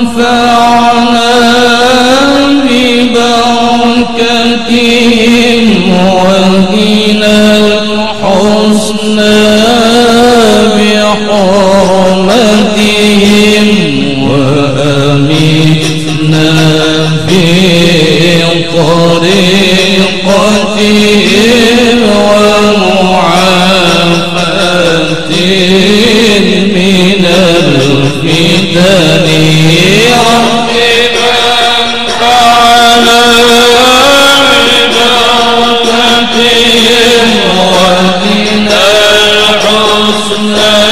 فانفعنا ببركتهم وهنا الحسنى بحرمتهم وآمنا في طريقتهم ومعافاتهم من الفتن رب فانفعنا ببركتهم وهنا الحسنى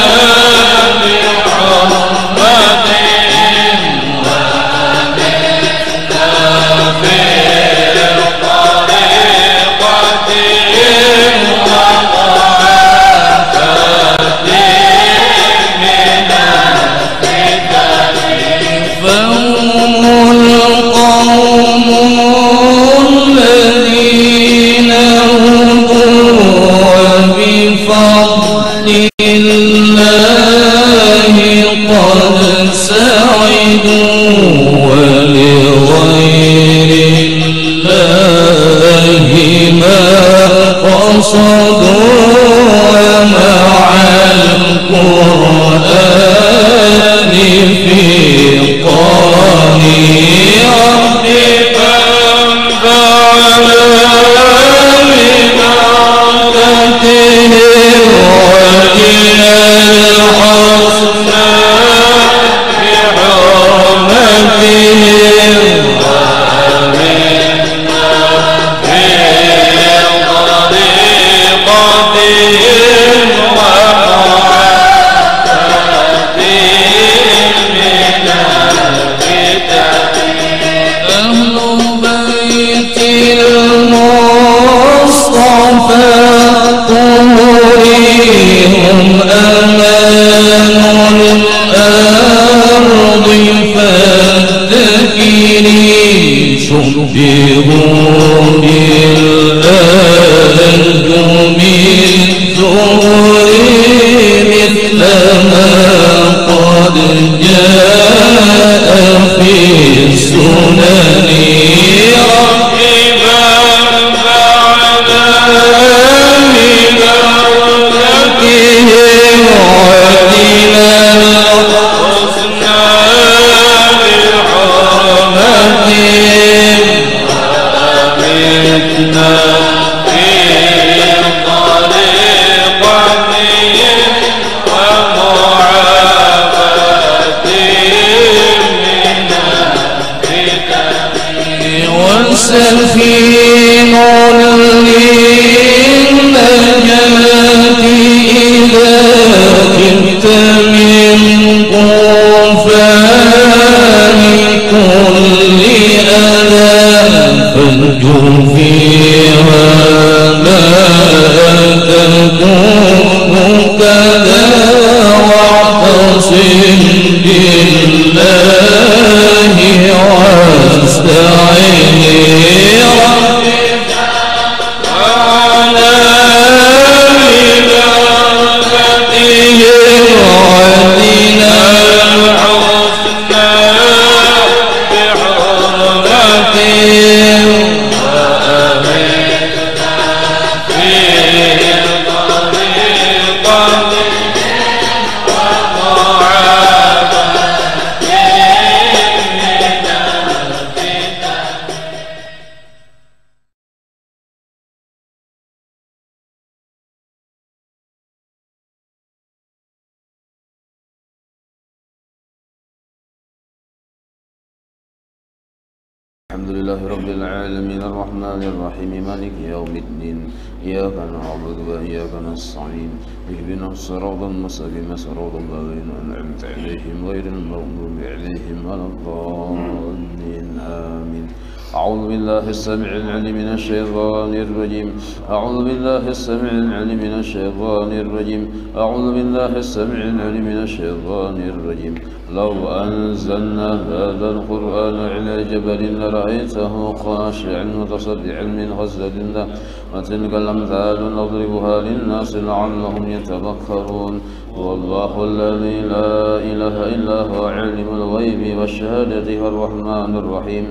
الحمد لله رب العالمين الرحمن الرحيم مالك يوم الدين إياك نعبد وإياك نستعين اهدنا الصراط المستقيم صراط الذين أنعمت عليهم غير المغضوب عليهم ولا الضالين آمين أعوذ بالله السميع العليم من الشيطان الرجيم أعوذ بالله السميع العليم من الشيطان الرجيم أعوذ بالله السميع العليم من الشيطان الرجيم لو أنزلنا هذا القرآن على جبل لرأيته خاشعا متصدعا من خشية الله وتلك الأمثال نضربها للناس لعلهم يتفكرون هو الله الذي لا إله إلا هو عالم الغيب والشهادة الرحمن الرحيم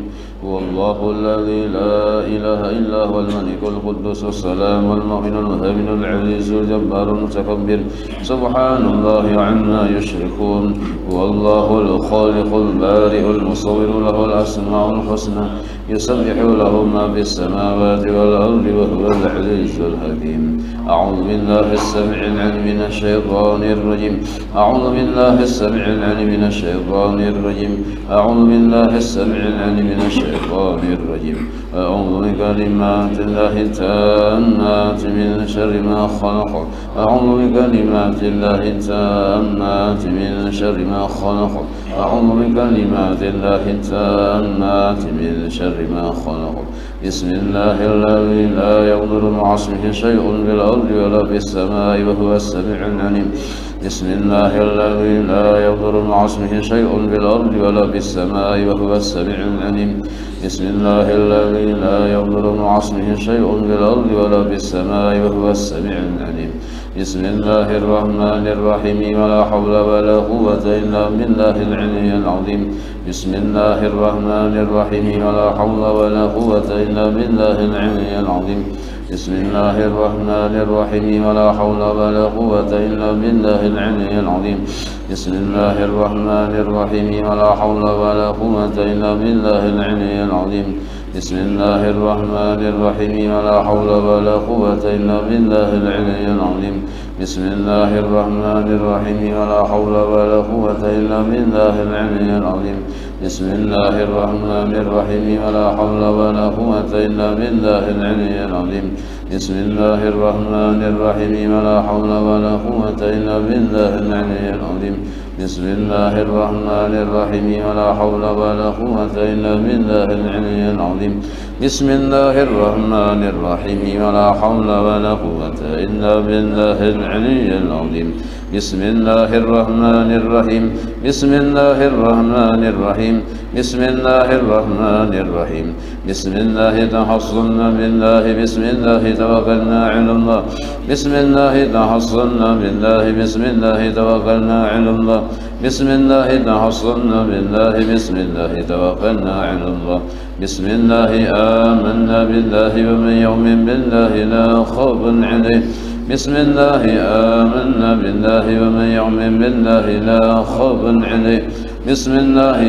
هو الله الذي لا إله إلا هو الملك القدوس السلام المؤمن المهيمن العزيز الجبار المتكبر سبحان الله عما يشركون هو الله الخالق البارئ المصور له الأسماء الحسنى يسبح له ما في السماوات والأرض وهو العزيز الحكيم أعوذ بالله السميع العليم من الشيطان الرجيم أعوذ بالله السميع العليم من الشيطان الرجيم أعوذ بالله السميع العليم من الشيطان الرجيم أعوذ بكلمات الله التامات من شر ما خلق أعوذ بكلمات الله التامات من شر ما خلق أعوذ بكلمات الله التامات من شر ما خلق بسم الله الذي لا يضر مع اسمه شيء في الأرض ولا في السماء وهو السميع العليم بسم الله الذي لا يضر مع اسمه شيء في الأرض ولا في السماء وهو السميع العليم بسم الله الذي لا يضر مع اسمه شيء في الأرض ولا في السماء وهو السميع العليم بسم الله الرحمن الرحيم ولا حول ولا قوة إلا بالله العلي العظيم بسم الله الرحمن الرحيم ولا حول ولا قوة إلا بالله العلي العظيم بسم الله الرحمن الرحيم ولا حول ولا قوة إلا بالله العلي العظيم بسم الله الرحمن الرحيم ولا حول ولا قوة إلا بالله العلي العظيم بسم الله الرحمن الرحيم ولا حول ولا قوة إلا بالله العلي العظيم بسم الله الرحمن الرحيم ولا حول ولا قوة إلا بالله العلي العظيم بسم الله الرحمن الرحيم ولا حول ولا قوة إلا بالله العلي العظيم بسم الله الرحمن الرحيم ولا حول ولا قوة إلا بالله العلي العظيم بسم الله الرحمن الرحيم ولا حول ولا قوة إلا بالله العلي العظيم بسم الله الرحمن الرحيم ولا حول ولا قوة إلا بالله العلي العظيم بسم الله الرحمن الرحيم بسم الله الرحمن الرحيم بسم الله الرحمن الرحيم بسم الله تحصلنا بالله بسم الله توكلنا على الله بسم الله تحصلنا بالله بسم الله توكلنا على الله بسم الله تحصلنا بالله بسم الله توكلنا على الله بسم الله آمنا بالله ومن يؤمن بالله لا خوف عليه بسم الله آمنا بالله ومن يؤمن بالله لا خوف عليه بسم الله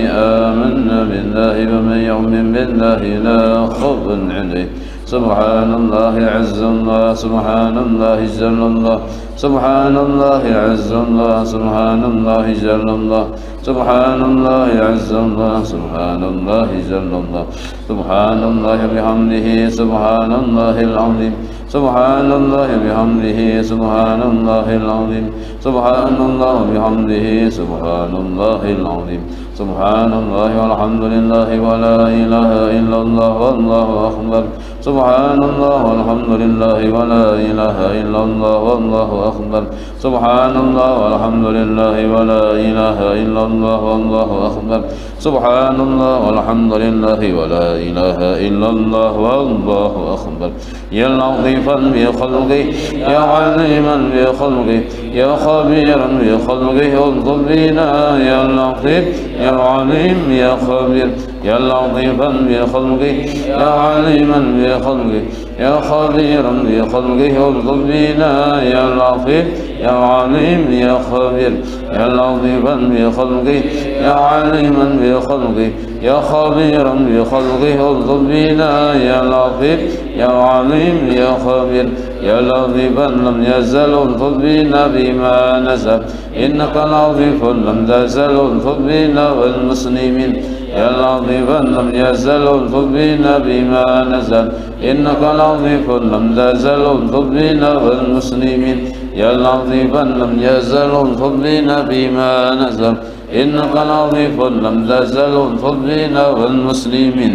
آمنا بالله ومن يؤمن بالله لا خوف عليه سبحان الله عز الله سبحان الله جل الله سبحان الله عز الله سبحان الله جل الله سبحان الله عز الله سبحان الله جل الله سبحان الله بحمده سبحان الله العظيم سبحان الله بحمده سبحان الله العظيم سبحان الله بحمده سبحان الله العظيم سبحان الله والحمد لله ولا إله إلا الله والله أكبر سبحان الله والحمد لله ولا إله إلا الله والله أكبر سبحان الله والحمد لله ولا إله إلا الله والله أكبر سبحان الله والحمد لله ولا إله إلا الله والله أكبر يا لطيفا بخلقه يا عليما بخلقه يا خبيرا بخلقه انظر بنا يا لطيف يا عليم يا خبير يا لطيفا بخلقه يا عليما بخلقه يا خبيرا بخلقه انظر بنا يا لطيف يا عليم يا خبير يا لطيفا بخلقه يا عليما بخلقه يا خبيرا بخلقه انظر بنا يا لطيف يا عليم يا خبير يا لطيفا لم يزل انظر بنا بما نزل إنك لطيف لم تزل انظر بنا والمسلمين يا لطيفا لم يزل انظر بنا بما نزل إنك لطيف لم تزل انظر بنا والمسلمين يا لطيفا لم يزل انظر بنا بما نزل إنك لطيف لم تزل انظر بنا والمسلمين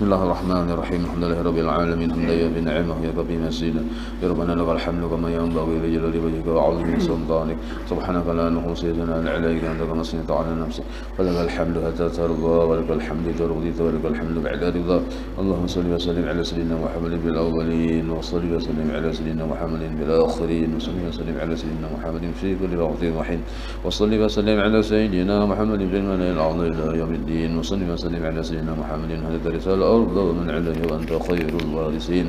Bismillahirrahmanirrahim. Alhamdulillahi alamin. Hamdan bi ni'matihi wa bi masina. Ya Rabbana lakal hamdu kama yanbaghi li jalali wajhika wa 'azimi sultanik. Subhanaka la nuhsi thanan 'alayka anta kama asnayta 'ala nafsik. Wa lakal hamdu hatta tarda wa lakal hamdu idha radita wa lakal hamdu ba'da ridha. Allahumma salli wa sallim 'ala sayyidina Muhammadin bil awwalin wa salli wa sallim 'ala sayyidina Muhammadin bil akhirin wa salli wa sallim 'ala sayyidina Muhammadin fi kulli waqtin wa hin. Wa salli wa sallim 'ala sayyidina Muhammadin fil mala'il a'la ila yaumiddin. Wa salli wa sallim 'ala sayyidina Muhammadin hadha risala الأرض ومن عليها وأنت خير الوارثين.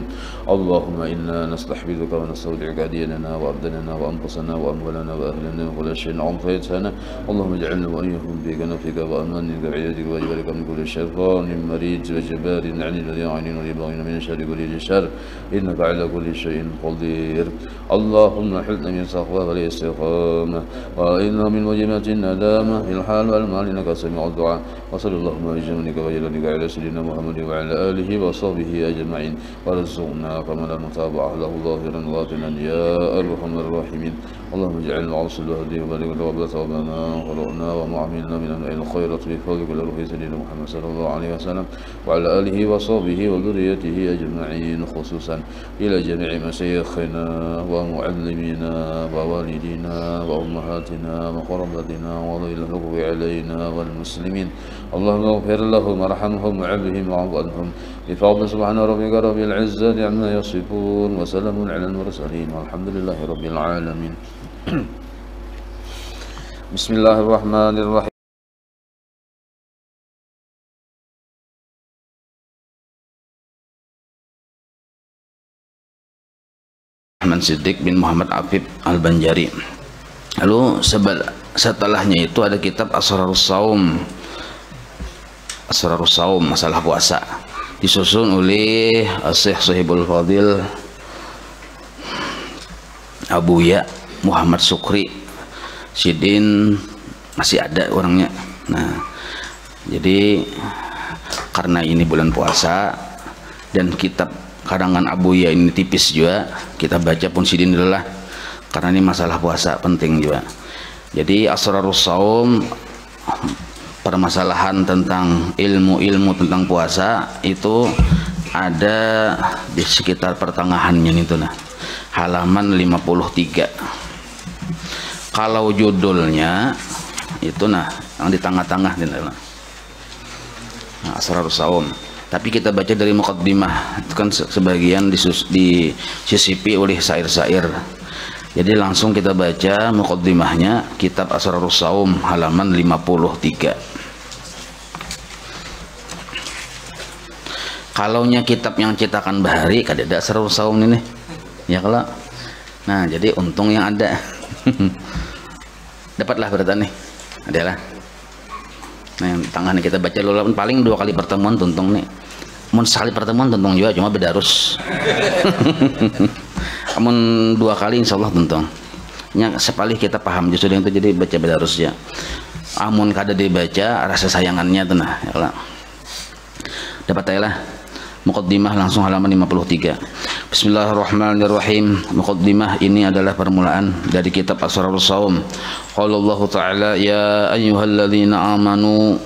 اللهم إنا نستحفظك ونستودعك ديننا وأبداننا وأنفسنا وأموالنا وأهلنا وكل شيء عطيتنا. اللهم اجعلنا وإياكم في كنفك وأمانك وعيادك وجبرك من كل شيطان مريد وجبار عن الذي يعين ويبغين من شر كل شر إنك على كل شيء قدير. اللهم حلنا من تقوى والاستقامة وإنا من وجبات الندامة في الحال والمال إنك سميع الدعاء. وصلى اللهم بجمالك وجلالك على سيدنا محمد وعلى آله وصحبه أجمعين وارزقنا كمال المتابعة له ظاهرا باطنا يا أرحم الراحمين. اللهم اجعلنا عاصي الهدي وبلغ الرغبة وما قرأنا وما عملنا من أنواع الخيرات بفضلك الروح سيدنا محمد صلى الله عليه وسلم وعلى آله وصحبه وذريته أجمعين خصوصا إلى جميع مشايخنا ومعلمينا ووالدينا وأمهاتنا وقرابتنا وذوي الحقوق علينا والمسلمين. اللهم اغفر لهم وارحمهم وعافهم واعف عنهم بفضل سبحان ربك رب العزة عما يصفون وسلام على المرسلين والحمد لله رب العالمين. بسم الله الرحمن الرحيم. Ahmad Siddiq bin Muhammad Afif Al-Banjari. Lalu setelahnya itu ada kitab Asrarus Saum. Asrarus Saum, masalah puasa, disusun oleh Syekh Sohibul Fadil Abuya Muhammad Sukri Sidin, masih ada orangnya. Nah, jadi karena ini bulan puasa dan kitab karangan Abuya ini tipis juga, kita baca pun Sidin adalah karena ini masalah puasa penting juga. Jadi Asrarus Saum, permasalahan tentang ilmu-ilmu tentang puasa itu ada di sekitar pertengahannya itu, nah, halaman 53. Kalau judulnya itu nah yang di tengah-tengah nah, Asrarus Saum. Tapi kita baca dari muqaddimah, itu kan sebagian disisipi oleh syair-syair. Jadi langsung kita baca muqaddimahnya kitab Asrarus Saum halaman 53. Kalaunya kitab yang cetakan Bahari kada ada Asrarus Saum ini ya kalau. Nah, jadi untung yang ada. Dapatlah berarti nih. Adalah. Nah, yang tengah nih kita baca dulu, paling 2 kali pertemuan tuntung nih. Mun sekali pertemuan tuntung juga cuma bedarus. Amun 2 kali insyaallah tuntung. Nya sepalih kita paham justru yang itu, jadi baca bedarus ya. Amun kada dibaca rasa sayangannya tuh nah. Ya, dapat lah. Muqaddimah langsung halaman 53. Bismillahirrahmanirrahim. Muqaddimah ini adalah permulaan dari kitab Asrarus Saum. Qala Allah Ta'ala, ya ayyuhalladzina amanu,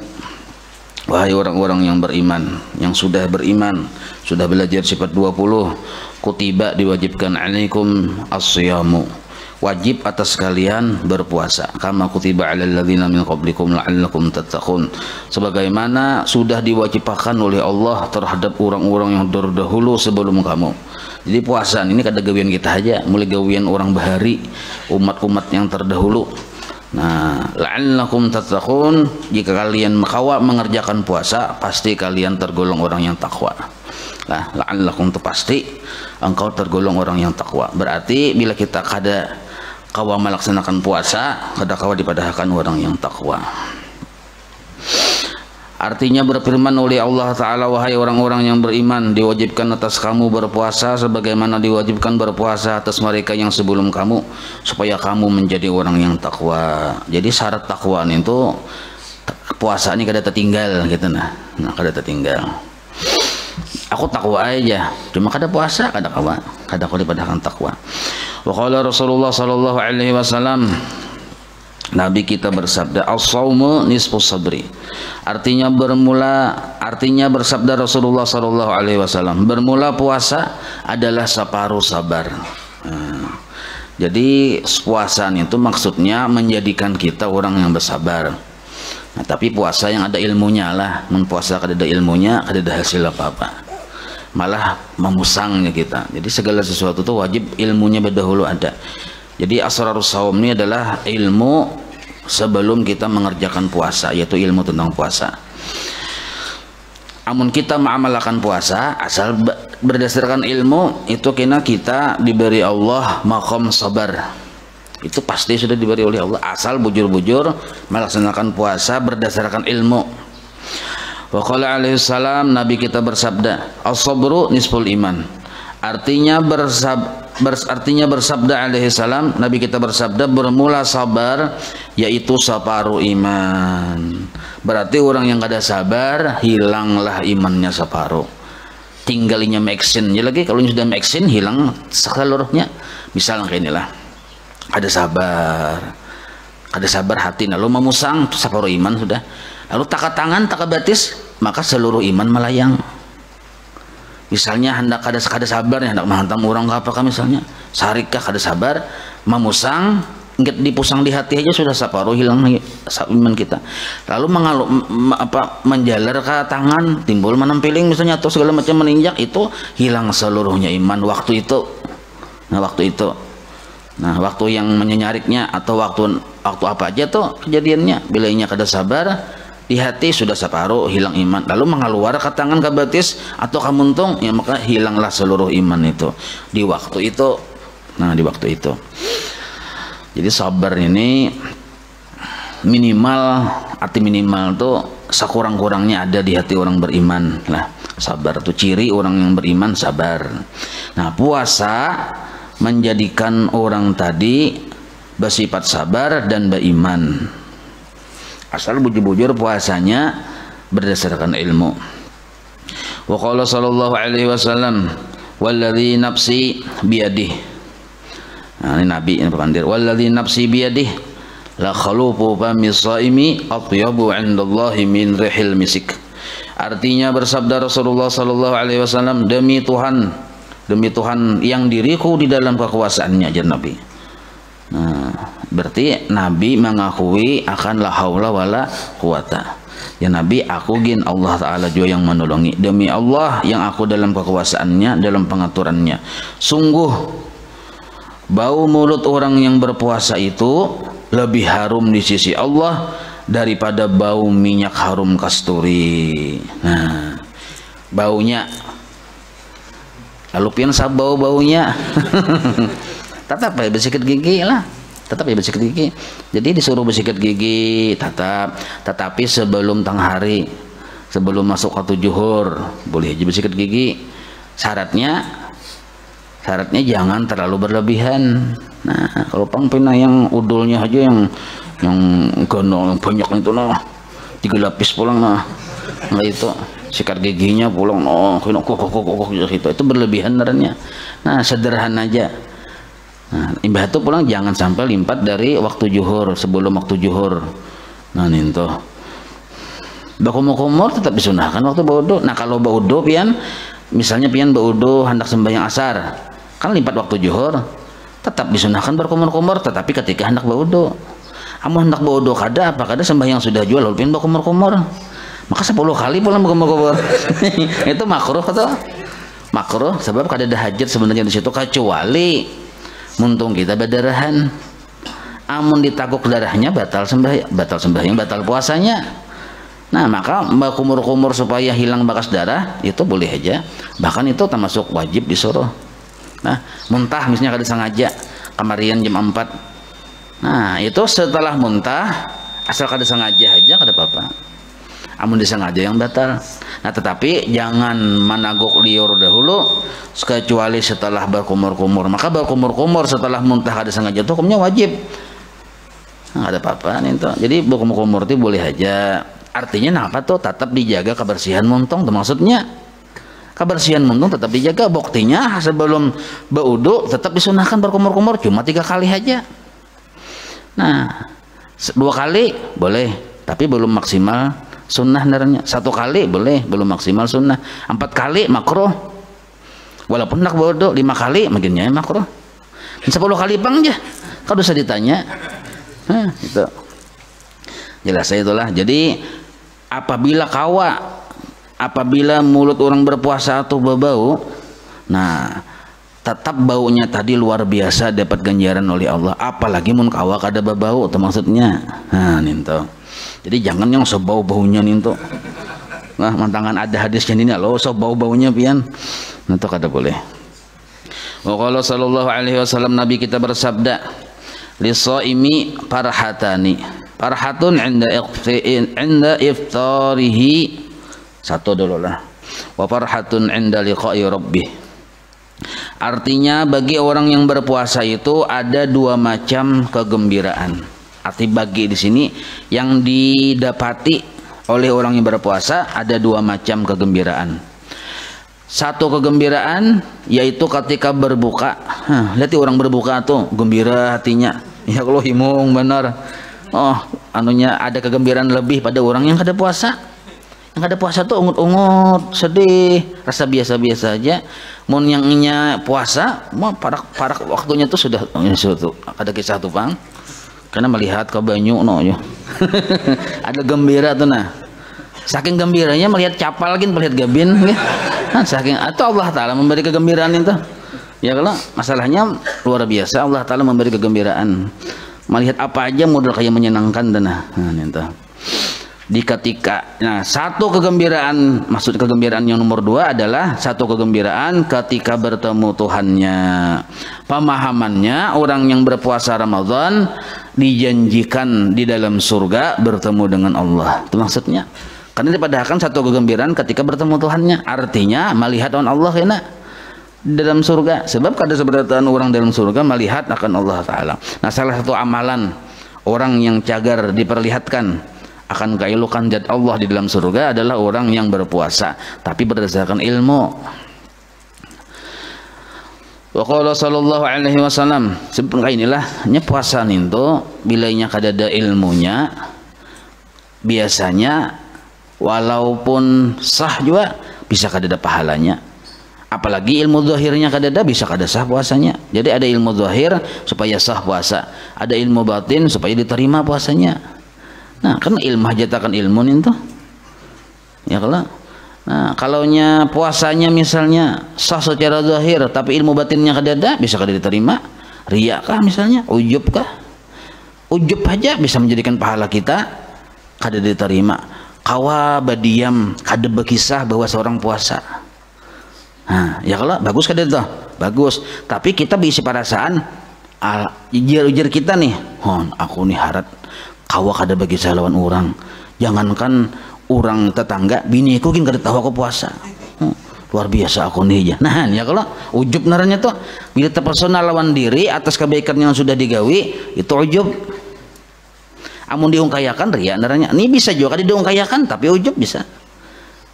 wahai orang-orang yang beriman, yang sudah beriman, sudah belajar sifat 20, kutiba diwajibkan alaikum as-siyamu, wajib atas kalian berpuasa, kama kutiba alal ladzina min qablikum la'allakum tattaqun, sebagaimana sudah diwajibkan oleh Allah terhadap orang-orang yang terdahulu sebelum kamu. Jadi puasa ini kada gawian kita aja, mulai gawian orang Bahari, umat-umat yang terdahulu. Nah, la'allakum tattaqun, jika kalian makawa mengerjakan puasa, pasti kalian tergolong orang yang takwa. Nah, la'allakum itu pasti engkau tergolong orang yang takwa. Berarti bila kita kada kawa melaksanakan puasa, kada kawa dipadahkan orang yang takwa. Artinya berfirman oleh Allah Ta'ala, wahai orang-orang yang beriman, diwajibkan atas kamu berpuasa sebagaimana diwajibkan berpuasa atas mereka yang sebelum kamu, supaya kamu menjadi orang yang takwa. Jadi syarat takwa itu puasa ini kada tertinggal gitu nah. Nah, kada tertinggal. Aku takwa aja, cuma kada puasa, kada kawa dipadahkan takwa. Wa qala Rasulullah sallallahu alaihi wasallam, Nabi kita bersabda, as-saumu nisfus sabri. Artinya bersabda Rasulullah sallallahu alaihi wasallam, bermula puasa adalah separuh sabar. Jadi puasaan itu maksudnya menjadikan kita orang yang bersabar. Nah, tapi puasa yang ada ilmunya lah. Puasa kada ada ilmunya, kada ada hasil apa-apa. Malah memusangnya kita. Jadi segala sesuatu itu wajib ilmunya berdahulu ada. Jadi asrarus shaum ini adalah ilmu sebelum kita mengerjakan puasa, yaitu ilmu tentang puasa. Amun kita mengamalkan puasa asal berdasarkan ilmu itu kena kita diberi Allah maqam sabar. Itu pasti sudah diberi oleh Allah asal bujur-bujur melaksanakan puasa berdasarkan ilmu. Wa qala alaihi salam, Nabi kita bersabda, as-sabru nisful iman. Artinya bersabda alaihi salam, Nabi kita bersabda, bermula sabar yaitu separuh iman. Berarti orang yang kada sabar hilanglah imannya separuh. Tinggalinya meksin. Ya lagi kalau sudah meksin hilang seluruhnya. Misalnya kayak inilah. Ada sabar hati, lalu memusang separuh iman sudah. Lalu takat tangan, takat batis, maka seluruh iman melayang. Misalnya hendak kada sabar, hendak menghantam orang ke apakah misalnya, sarikah kada sabar, memusang, ingat dipusang di hati aja sudah separuh hilang iman kita. Lalu menjalar ke tangan, timbul menampiling misalnya atau segala macam meninjak, itu hilang seluruhnya iman waktu itu. Nah waktu yang menyariknya atau waktu apa aja tuh kejadiannya, bila inya kada sabar di hati sudah separuh hilang iman. Lalu mengeluar ke tangan ke batis atau ke muntung, ya maka hilanglah seluruh iman itu di waktu itu. Nah di waktu itu. Jadi sabar ini arti minimal tuh sekurang-kurangnya ada di hati orang beriman lah. Sabar tuh ciri orang yang beriman, sabar. Nah puasa menjadikan orang tadi bersifat sabar dan beriman asal bujur-bujur puasanya berdasarkan ilmu. Wa qala sallallahu alaihi wasallam, walladzi nafsi biyadihi. Nah, ini Nabi yang berpandir, walladzi nafsi biyadihi la khalufu fami shaimi atyabu 'indallahi min rihil misik. Artinya bersabda Rasulullah sallallahu alaihi wasallam, demi Tuhan yang diriku di dalam kekuasaannya, ajar Nabi. Nah, berarti Nabi mengakui akan la haula wala quwata. Ya Nabi, aku gin Allah Ta'ala juga yang menolongi. Demi Allah yang aku dalam kekuasaannya, dalam pengaturannya. Sungguh bau mulut orang yang berpuasa itu lebih harum di sisi Allah daripada bau minyak harum kasturi. Nah, baunya. Lalu pian bau-baunya tetap ya bersikat gigi lah, jadi disuruh bersikat gigi tetapi sebelum tang hari, sebelum masuk waktu zuhur boleh aja bersikat gigi. Syaratnya jangan terlalu berlebihan. Nah kalau pina yang udulnya aja yang gondong banyak itu nah 3 lapis pulang nah itu sikat giginya pulang itu berlebihan naranya. Nah sederhana aja. Nah imbah itu pulang jangan sampai limpat dari waktu zuhur, sebelum waktu zuhur. Nah itu bakumur tetap disunahkan waktu baudo. Nah kalau baudo misalnya baudo hendak sembahyang asar kan limpat waktu zuhur, tetap disunahkan berkumur-kumur, tetapi ketika hendak baudo. Amun hendak baudo kada sembahyang sudah jual lalu pian bakumur-kumur, maka 10 kali pulang berkumur-kumur. Itu makruh atau makruh sebab kada ada hajat sebenarnya di situ, kecuali muntung kita berdarahan. Amun ditaguk darahnya batal sembahyang, batal puasanya. Nah maka kumur-kumur supaya hilang bekas darah itu boleh aja, bahkan itu termasuk wajib disuruh. Nah muntah misalnya kada sengaja kamarian jam 4, nah itu setelah muntah asal kada sengaja aja kada apa-apa. Amun disengaja yang batal. Nah tetapi jangan menaguk liur dahulu kecuali setelah berkumur-kumur. Maka berkumur-kumur setelah muntah kada sengaja itu hukumnya wajib. Nah, ada apa-apa nih tuh. Jadi berkumur-kumur itu boleh aja. Artinya apa tuh? Tetap dijaga kebersihan muntung tuh maksudnya. Kebersihan muntung tetap dijaga. Buktinya sebelum berwudu tetap disunahkan berkumur-kumur cuma 3 kali aja. Nah 2 kali boleh, tapi belum maksimal sunnah naranya. 1 kali boleh, belum maksimal sunnah. 4 kali makruh. Walaupun nak bodoh 5 kali makinnya makruh. 10 kali pang aja. Kalau usah ditanya. Itu. Jelas itulah. Jadi apabila mulut orang berpuasa atau berbau, nah tetap baunya tadi luar biasa dapat ganjaran oleh Allah. Apalagi mun kawa kada berbau itu maksudnya. Nah ninto. Jadi jangan yang sebau-baunya ninto. Nah mantangan ada hadisnya ini lo sebau-baunya pian. Ninto kada boleh. Wa qala sallallahu alaihi wasallam, Nabi kita bersabda, lis-shaimi farhatani. Farhatun inda iftarihi. Satu dulu lah. Wa farhatun inda liqa'i rabbih. Artinya bagi orang yang berpuasa itu ada 2 macam kegembiraan. Arti bagi di sini yang didapati oleh orang yang berpuasa ada 2 macam kegembiraan. Satu kegembiraan yaitu ketika berbuka. Lihat orang berbuka tuh gembira hatinya. Ya kalau himung benar. Oh, anunya ada kegembiraan lebih pada orang yang kada puasa. Yang kada puasa tuh ungut-ungut, sedih, rasa biasa-biasa aja. Mun yang puasa, mau parak waktunya tuh sudah ada kisah tuh Bang. Karena melihat ke banyu no ya. Ada gembira tuh nah. Saking gembiranya melihat capal lagi melihat gabin ya. Saking atau Allah taala memberi kegembiraan itu. Ya kalau masalahnya luar biasa, Allah taala memberi kegembiraan. Melihat apa aja model kayak menyenangkan dan nah itu. Di ketika satu kegembiraan, maksud kegembiraan yang nomor 2 adalah satu kegembiraan ketika bertemu Tuhannya. Pemahamannya orang yang berpuasa Ramadan dijanjikan di dalam surga bertemu dengan Allah. Itu maksudnya. Karena dipadahkan satu kegembiraan ketika bertemu Tuhannya. Artinya melihat Allah kena dalam surga. Sebab kada seberatan orang dalam surga melihat akan Allah Ta'ala. Nah salah satu amalan orang yang cagar diperlihatkan akan keelokan zat Allah di dalam surga adalah orang yang berpuasa tapi berdasarkan ilmu. Wa qala sallallahu alaihi wasallam, sebenarnya inilah puasa ninto bilanya kada ada ilmunya biasanya walaupun sah juga bisa kada ada pahalanya. Apalagi ilmu zahirnya kada ada bisa kada sah puasanya. Jadi ada ilmu zahir supaya sah puasa, ada ilmu batin supaya diterima puasanya. Nah kan ilmu hajatakan ilmu itu ya kalau kalaunya puasanya misalnya sah secara zahir tapi ilmu batinnya kada ada bisa kada diterima. Riya kah misalnya, ujub kah, ujub aja bisa menjadikan pahala kita kada diterima. Kawa badiam kada berkisah bahwa seorang puasa. Nah ya kalau bagus kada itu bagus, tapi kita bisa perasaan ujar kita nih, aku nih harat kawa kada bagi lawan orang, jangankan orang tetangga biniku gin kada tahu aku puasa. Luar biasa aku nih ya. Nah ya kalau ujub naranya tuh bila terpersonal lawan diri atas kebaikan yang sudah digawi itu ujub. Amun diungkayakan riya naranya. Ini bisa juga kada diungkayakan tapi ujub bisa.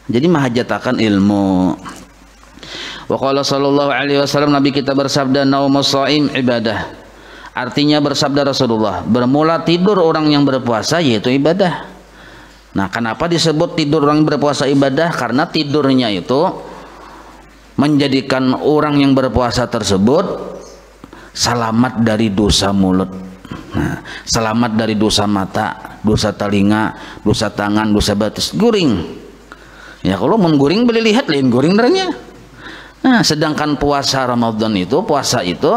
Jadi mahajatakan ilmu. Wa qala sallallahu alaihi wasallam, Nabi kita bersabda, naumus shaim ibadah. Artinya bersabda Rasulullah, bermula tidur orang yang berpuasa yaitu ibadah. Nah kenapa disebut tidur orang yang berpuasa ibadah? Karena tidurnya itu menjadikan orang yang berpuasa tersebut selamat dari dosa mulut, selamat dari dosa mata, dosa telinga, dosa tangan, dosa batis, guring. Ya kalau mau guring boleh lihat lain guring darahnya. Nah sedangkan puasa Ramadan itu, puasa itu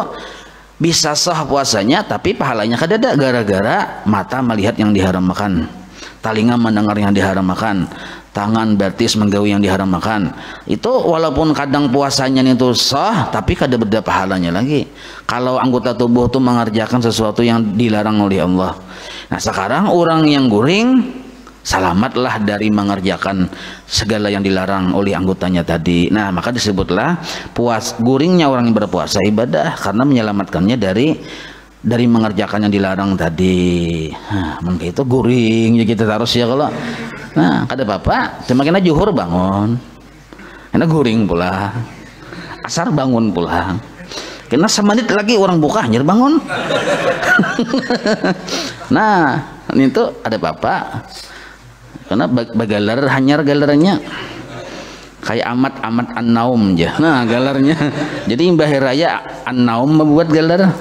bisa sah puasanya tapi pahalanya kada ada gara-gara mata melihat yang diharamkan, telinga mendengar yang diharamkan, tangan batis menggawi yang diharamkan. Itu walaupun kadang puasanya itu sah tapi kada beda pahalanya lagi kalau anggota tubuh itu mengerjakan sesuatu yang dilarang oleh Allah. Nah sekarang orang yang guring selamatlah dari mengerjakan segala yang dilarang oleh anggotanya tadi. Nah maka disebutlah guringnya orang yang berpuasa ibadah karena menyelamatkannya dari mengerjakan yang dilarang tadi. Nah mungkin itu guring ya kita harus ya kalau nah kada apa-apa cuma kena juhur bangun kena guring pula asar bangun pula kena semenit lagi orang buka anjir bangun. Nah Ini tuh ada bapak karena bagalar hanyar galernya kayak amat an-naum aja. Nah galarnya jadi Mbah Raya an-naum membuat galar.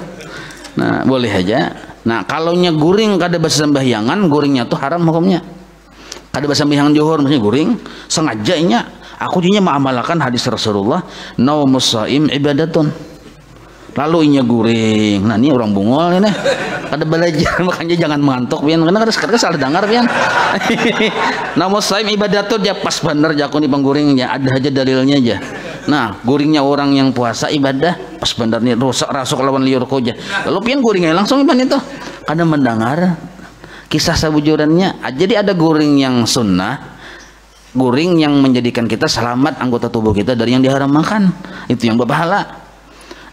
Nah boleh aja. Nah kalau nya guring kada bahasa sembahyangan, guringnya tuh haram hukumnya. Kada bahasa sembahyangan johor maksudnya guring sengajanya. Aku dinya mengamalkan hadis Rasulullah, naumus shaim ibadatun. Lalu inya guring. Nah ini orang bungol ini kada belajar, makanya jangan mengantuk pian karena kadang salah dengar pian. Naumus shaim ibadatun ya pas bener jakun di pengguringnya ada aja dalilnya aja. Nah guringnya orang yang puasa ibadah pas bener nih rusak rasuk lawan liur koja. Lalu pian guringnya langsung iban itu kada mendengar kisah sabujurannya. Jadi ada guring yang sunnah, guring yang menjadikan kita selamat anggota tubuh kita dari yang diharamkan, itu yang berpahala.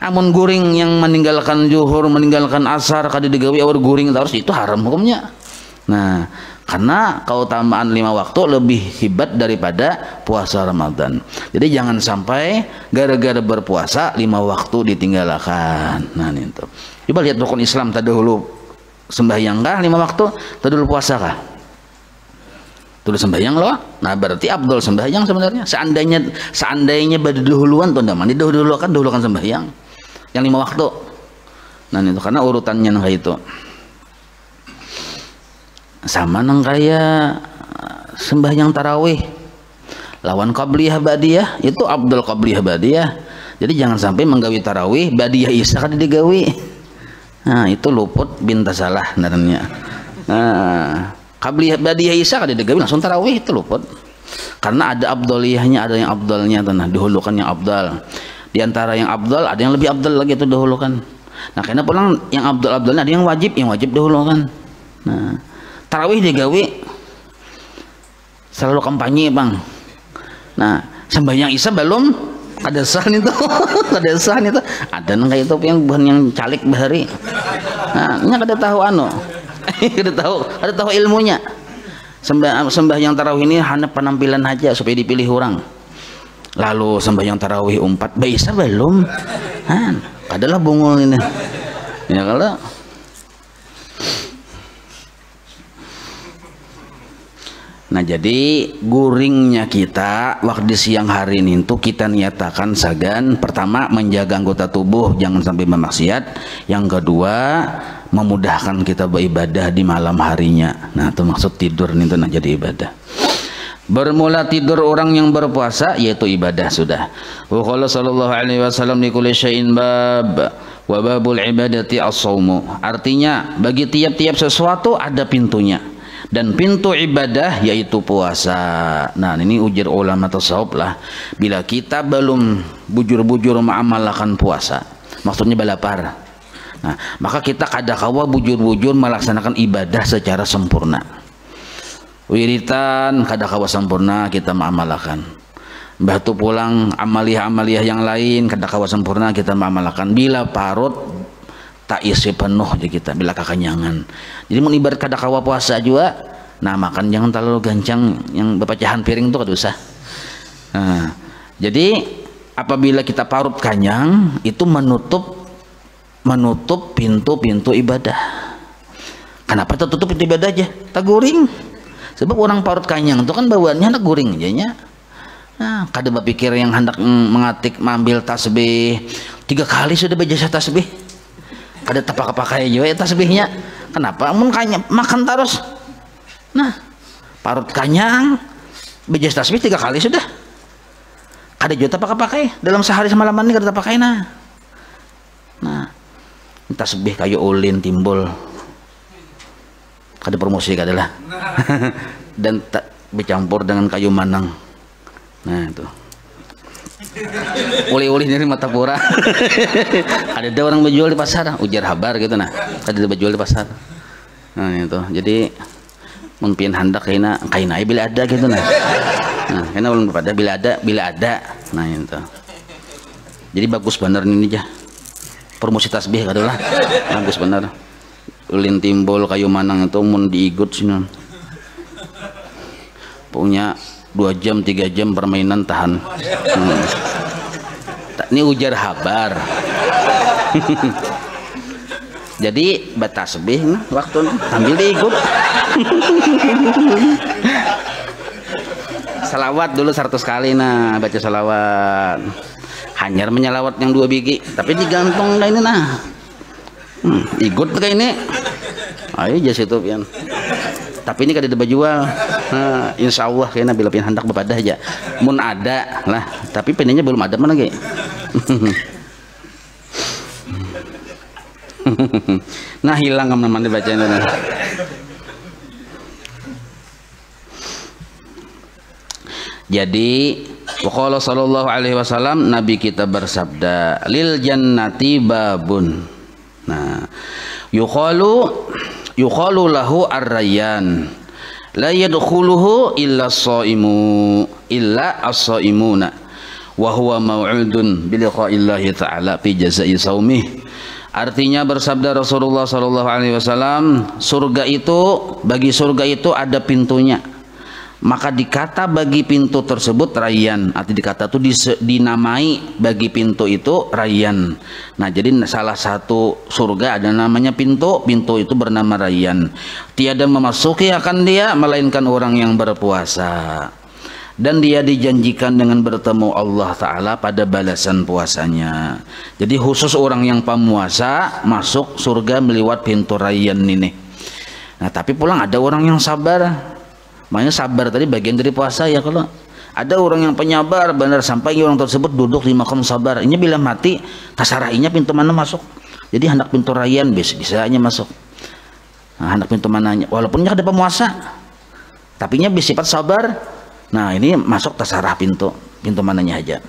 Amun guring yang meninggalkan zuhur, meninggalkan asar kada digawe awal guring terus itu haram hukumnya. Nah karena keutamaan 5 waktu lebih hebat daripada puasa Ramadan. Jadi jangan sampai gara-gara berpuasa 5 waktu ditinggalkan. Nah itu coba lihat rukun Islam terdahulu sembahyang kah 5 waktu, terdahulu puasa kah? Dulu sembahyang loh. Nah berarti abdul sembahyang sebenarnya. Seandainya dahuluan tuh ndaman dahulukan sembahyang yang 5 waktu. Nah itu karena urutannya nang kayak itu sama nang kayak sembahyang tarawih lawan qabliyah ba'diyah, itu abdul qabliyah ba'diyah. Jadi jangan sampai menggawi tarawih ba'diyah isya kada digawi. Nah itu luput binta salah naranya. Nah qabliyah ba'diyah isya kada digawi langsung tarawih itu luput. Karena ada abdoliyahnya, ada yang abdalnya, nah dahulukan yang abdal. Di antara yang abdal ada yang lebih abdal lagi itu dahulukan. Nah karena pulang yang abdalnya ada yang wajib dahulukan. Nah tarawih digawi selalu kampanye bang. Nah sembahyang isya belum ada sah itu ada nang kayak itu yang bukan yang calik bahari. Nah nya kada tahu kada tahu ilmunya. Sembahyang tarawih ini hanya penampilan aja supaya dipilih orang. Lalu sembahyang tarawih 4 bisa belum? Adalah bungul ini. Ya kalau nah jadi guringnya kita waktu siang hari ini itu kita nyatakan sagan pertama menjaga anggota tubuh jangan sampai memaksiat, yang kedua memudahkan kita beribadah di malam harinya. Nah itu maksud tidur itu nah jadi ibadah. Bermula tidur orang yang berpuasa yaitu ibadah sudah. Wa qala sallallahu alaihi wasallam li kulli syai'in bab wa babul ibadati as-shaumu. Artinya bagi tiap-tiap sesuatu ada pintunya dan pintu ibadah yaitu puasa. Nah ini ujar ulama tasawuf lah, bila kita belum bujur-bujur mengamalkan puasa maksudnya balapar, nah maka kita kadakawa bujur-bujur melaksanakan ibadah secara sempurna. Wiritan kadakawa sempurna kita mengamalkan, batu pulang amaliyah-amaliyah yang lain kadakawa sempurna kita mengamalkan. Bila parut tak isi penuh di kita, bila kekenyangan. Jadi menibar kadakawa puasa juga. Nah makan jangan terlalu gancang yang berpecahan piring itu kada usah. Nah, jadi apabila kita parut kenyang itu menutup pintu-pintu ibadah. Kenapa tertutup pintu ibadah aja? Tak guring. Sebab orang parut kenyang itu kan bawaannya hendak guring aja. Nah, kada berpikir yang hendak mengatik mengambil tasbih 3 kali sudah berjasa tasbih. Kada tapak-pakai juga ya tasbihnya. Kenapa? Makan terus. Nah, parut kenyang bejas tasbih 3 kali sudah. Kada juga tapak-pakai dalam sehari semalaman ini kada pakai nah. Nah, tasbih kayu ulin timbul. Kada promosi kada lah. Dan tak bercampur dengan kayu manang. Nah, itu. Uli-uli dari mata pura. Ada orang menjual di pasar, ujar habar gitu nah. Ada menjual di pasar. Nah itu. Jadi mungkin hendak kaina bila ada gitu nah. Nah, karena belum pada bila ada. Nah itu. Jadi bagus bener ini aja. Promosi tasbih kadalah. Bagus bener. Ulin timbul kayu manang itu mun diigut sini. Punya 2 jam 3 jam permainan tahan. Ini ujar habar. Jadi batasbih nah, waktu sambil diikut. Salawat dulu 100 kali nah, baca salawat. Hanyar menyalawat yang 2 biji, tapi digantung dah ini nah. Ikut kayak ini. Ayo jas itu pian. Tapi ini kada ada jual. Nah, insya Allah kayaknya bila pian hendak bepadah aja. Mun ada lah, tapi penenya belum ada mana ge. Nah hilang teman-teman dibacain nah. Jadi waqala sallallahu alaihi wasallam, Nabi kita bersabda, lil jannati babun. Nah, yuqalu lahu ar-rayyan la yadkhuluhu illa as-shaimu illa as-shaimuna wa huwa mau'udun bi liqa'illahi ta'ala fi jazaa'i shaumih. Artinya bersabda Rasulullah sallallahu alaihi wasallam, surga itu, bagi surga itu ada pintunya. Maka dikata bagi pintu tersebut rayyan, arti dikata itu dinamai bagi pintu itu rayyan. Nah, jadi salah satu surga ada namanya pintu itu bernama rayyan. Tiada memasuki akan dia melainkan orang yang berpuasa. Dan dia dijanjikan dengan bertemu Allah Ta'ala pada balasan puasanya. Jadi khusus orang yang pemuasa masuk surga melewat pintu rayyan ini. Nah, tapi pulang ada orang yang sabar. Makanya sabar tadi bagian dari puasa ya. Kalau ada orang yang penyabar benar sampai orang tersebut duduk di makam sabar, ini bila mati tasarahinya pintu mana masuk. Jadi hendak pintu rayyan bisa-bisanya masuk. Nah, hendak pintu mananya walaupun ada pemuasa tapi nya bersifat sabar. Nah, ini masuk tasarah pintu mananya aja.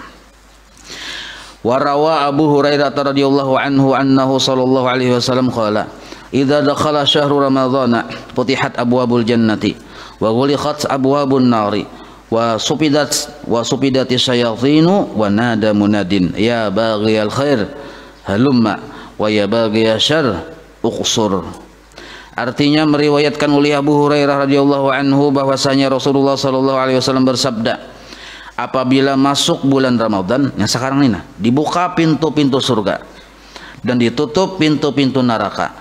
Warawa Abu Hurairah radhiyallahu anhu annahu sallallahu alaihi wasallam qala idza dakhala syahru ramadhana futihat abwabul jannati wa ghuliqat abwabun nari wa supidati syayatinu wa nada munadin ya baghiyal khair halumma wa ya baghiyal syarr uqsur. Artinya meriwayatkan oleh Abu Hurairah radhiyallahu anhu bahwasanya Rasulullah sallallahu alaihi wasallam bersabda, apabila masuk bulan Ramadan yang sekarang ini, dibuka pintu-pintu surga dan ditutup pintu-pintu neraka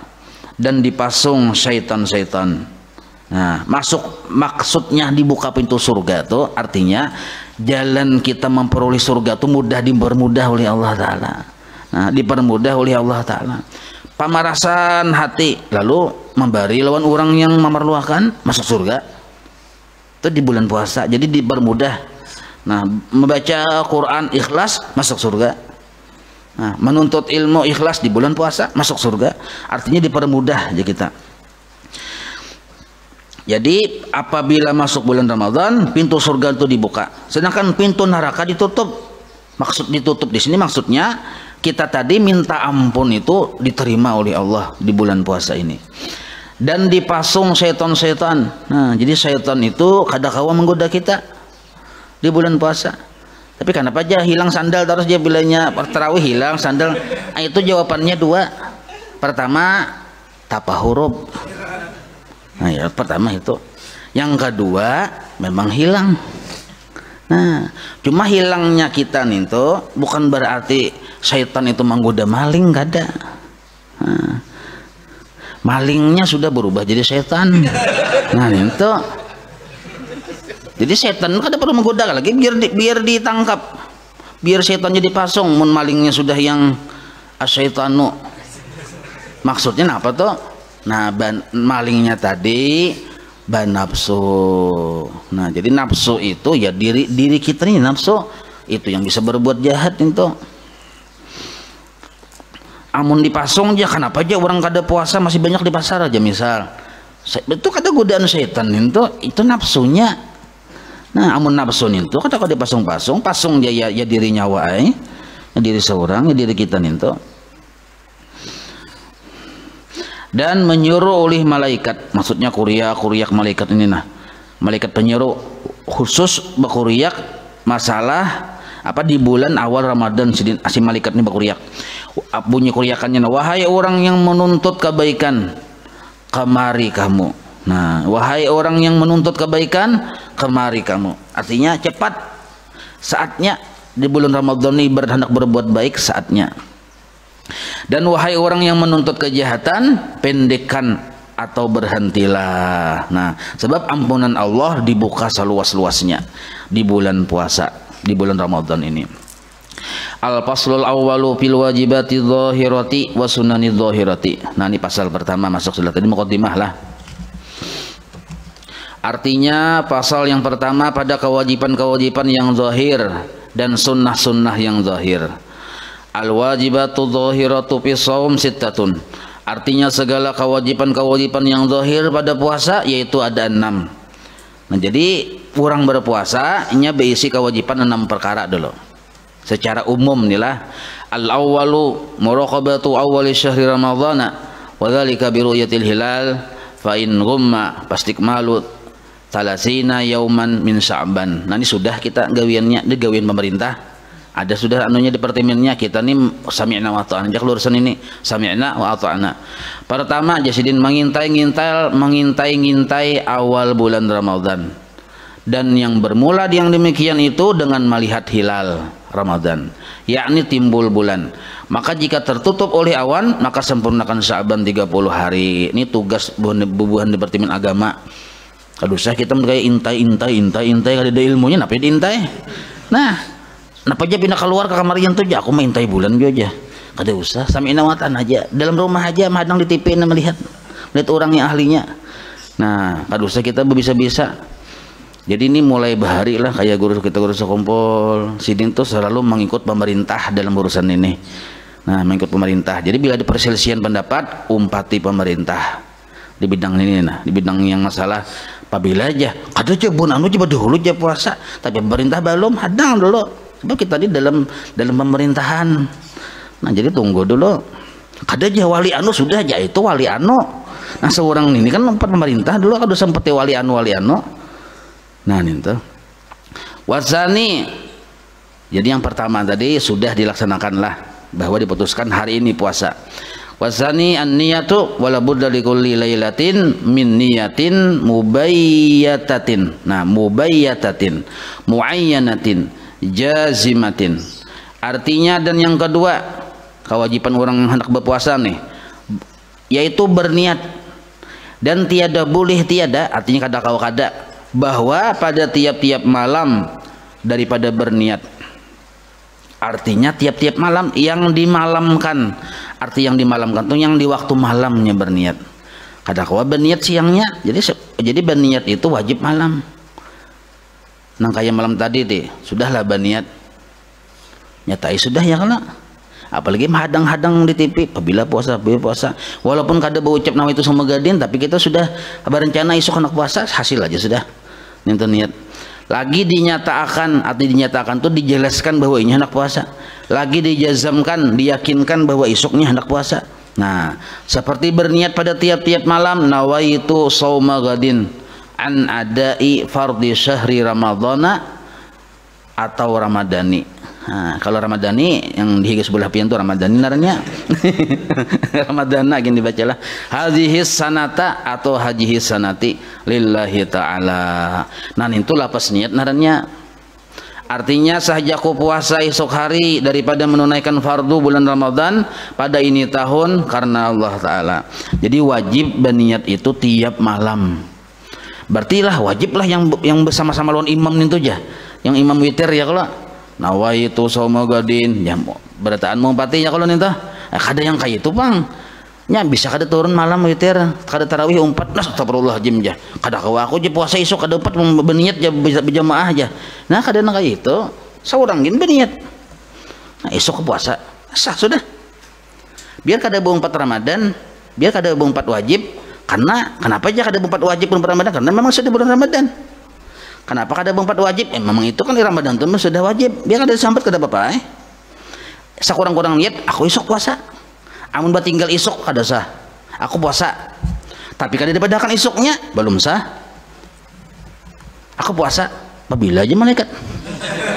dan dipasung syaitan-syaitan. Nah, maksudnya dibuka pintu surga itu artinya jalan kita memperoleh surga itu dipermudah oleh Allah Ta'ala. Nah, dipermudah oleh Allah Ta'ala. Pamarasan hati lalu memberi lawan orang yang memerlukan masuk surga itu di bulan puasa, jadi dipermudah. Nah, membaca Quran ikhlas masuk surga. Nah, menuntut ilmu ikhlas di bulan puasa masuk surga, artinya dipermudah aja kita. Jadi apabila masuk bulan Ramadan pintu surga itu dibuka, sedangkan pintu neraka ditutup. Maksud ditutup di sini maksudnya kita tadi minta ampun itu diterima oleh Allah di bulan puasa ini. Dan dipasung setan-setan. Nah, jadi setan itu kadang-kala menggoda kita di bulan puasa. Tapi kenapa aja hilang sandal terus dia bilangnya tarawih hilang sandal? Nah, itu jawabannya 2. Pertama, tapahurub. Nah, ya pertama itu. Yang kedua, memang hilang. Nah, cuma hilangnya kita nih tuh bukan berarti syaitan itu menggoda maling, gak ada. Nah, malingnya sudah berubah jadi setan. Nah, itu. Jadi setan kada perlu menggoda lagi biar ditangkap. Biar setannya dipasung, mun malingnya sudah yang asyaitanu. Maksudnya apa tuh? Nah, malingnya tadi ban nafsu. Nah, jadi nafsu itu ya diri kita nih, nafsu itu yang bisa berbuat jahat itu. Amun dipasung aja kenapa aja orang kada puasa masih banyak di pasar aja misal. Itu kada godaan setan itu nafsunya. Nah, amun nafsu itu kada dipasung-pasung, pasung dia ya diri nyawa ya diri seorang, ya diri kita itu. Dan menyuruh oleh malaikat, maksudnya kuriyak malaikat ini nah, malaikat penyuruh khusus berkuriyak masalah apa di bulan awal Ramadan si malaikat ini berkuriyak. Bunyi kuriakannya, wahai orang yang menuntut kebaikan, kemari kamu. Nah, wahai orang yang menuntut kebaikan, kemari kamu. Artinya cepat saatnya di bulan Ramadan ini hendak berbuat baik saatnya. Dan wahai orang yang menuntut kejahatan, pendekkan atau berhentilah. Nah, sebab ampunan Allah dibuka seluas-luasnya di bulan puasa, di bulan Ramadan ini. Al-faslul awwalu fil wajibati dhahirati wa sunani dhahirati. Nah, ini pasal pertama masuk sudah tadi muqaddimah lah. Artinya pasal yang pertama pada kewajiban-kewajiban yang zahir dan sunnah-sunnah yang zahir. Al-wajibatu dhahiratu fi shaum sittatun. Artinya segala kewajiban-kewajiban yang zahir pada puasa yaitu ada 6. Nah, jadi orang berpuasa nya berisi kewajiban 6 perkara dulu. Secara umum nilah al-awwalu muraqabatu awwali syahri ramadhana wa dzalika bi ru'yatil hilal fa in ghumma fastikmalu 30 yauman min Sya'ban. Nah, ini sudah kita gawiannya, di gawian pemerintah. Ada sudah anunya departemennya, kita nih sami'na wa ata'na. Jak lurusan ini sami'na wa ata'na. Pertama jasidin mengintai awal bulan Ramadan. Dan yang bermula yang demikian itu dengan melihat hilal Ramadan, yakni timbul bulan. Maka jika tertutup oleh awan, maka sempurnakan Sya'ban 30 hari. Ini tugas bubuhan departemen agama. Aduh, saya kita kayak intai kada ada ilmunya, napa diintai? Nah, napa aja pindah keluar ke kamar yang tuh aku main intai bulan aja. Kada usah, sami'na wa ata'na aja. Dalam rumah aja madang di TV melihat orang yang ahlinya. Nah, kada usah kita bisa-bisa. Jadi ini mulai bahari lah kayak guru sekumpul sidin tuh selalu mengikut pemerintah dalam urusan ini. Nah, mengikut pemerintah. Jadi bila ada perselisihan pendapat, umpati pemerintah di bidang ini. Nah, di bidang yang masalah apabila aja kada aja bun anu coba dulu aja puasa, tapi pemerintah belum hadang dulu. Sebab kita di dalam pemerintahan. Nah, jadi tunggu dulu. Kada aja wali anu sudah aja itu wali anu. Nah, seorang ini kan pemerintah dulu kada sempat wali anu. Nah, itu wasani. Jadi yang pertama tadi sudah dilaksanakan lah, bahwa diputuskan hari ini puasa. Wasani an-niyatu wala budda likulli lailatin min niyatin mubayyatatin. Nah, mubayyatatin, muayyanatin, jazimatin. Artinya dan yang kedua, kewajiban orang yang hendak berpuasa nih, yaitu berniat. Dan tiada boleh tiada, artinya kada bahwa pada tiap-tiap malam daripada berniat. Artinya tiap-tiap malam yang dimalamkan. Arti yang dimalamkan itu yang di waktu malamnya berniat. Kada kawa berniat siangnya. Jadi berniat itu wajib malam. Nah, kayak malam tadi deh, sudahlah berniat. Nyatai sudah ya kalau. Apalagi hadang-hadang di TV apabila puasa. Walaupun kada berucap nama itu sama gadin, tapi kita sudah berencana esok anak puasa, hasil aja sudah. Niat lagi dinyatakan tuh dijelaskan bahwa ini hendak puasa, lagi dijazamkan, diyakinkan bahwa esoknya hendak puasa. Nah, seperti berniat pada tiap-tiap malam, nawaitu shauma gadin an adai fardhi syahri ramadhana atau ramadani. Nah, kalau ramadani yang dihigas sebelah pian itu ramadani naranya. Ramadana gini dibacalah. Hadhis sanata atau hadhis sanati lillahi ta'ala. Nah, itu lapas niat naranya. Artinya sahajaku puasa esok hari daripada menunaikan fardu bulan Ramadan pada ini tahun karena Allah Ta'ala. Jadi wajib berniat itu tiap malam. Berarti lah wajiblah yang bersama-sama lawan imam itu aja. Yang imam witir ya kalau nawaitu shauma gadin ya berataan mumpati ya kalau ninta. Kada yang kayak itu bang. Nya bisa kada turun malam witir, kada tarawih 4 astagfirullahaladzim aja. Kada kawa aku aja puasa esok kada 4 berniat aja berjamaah aja. Nah, kada kayak itu. Seorang gini berniat. Nah, esok puasa. Sah sudah. Biar kada 4 Ramadan, biar kada 4 wajib. Karena kenapa aja kada 4 wajib bulan Ramadan? Karena memang sudah bulan Ramadan. Kenapa kada 4 wajib? Memang itu kan di Ramadan itu sudah wajib. Biar kada sambat kada apa-apa. Sakurang-kurang niat aku esok puasa. Amun tinggal esok kada sah. Aku puasa. Tapi kada dipadakan esoknya belum sah. Aku puasa. Apabila aja malaikat.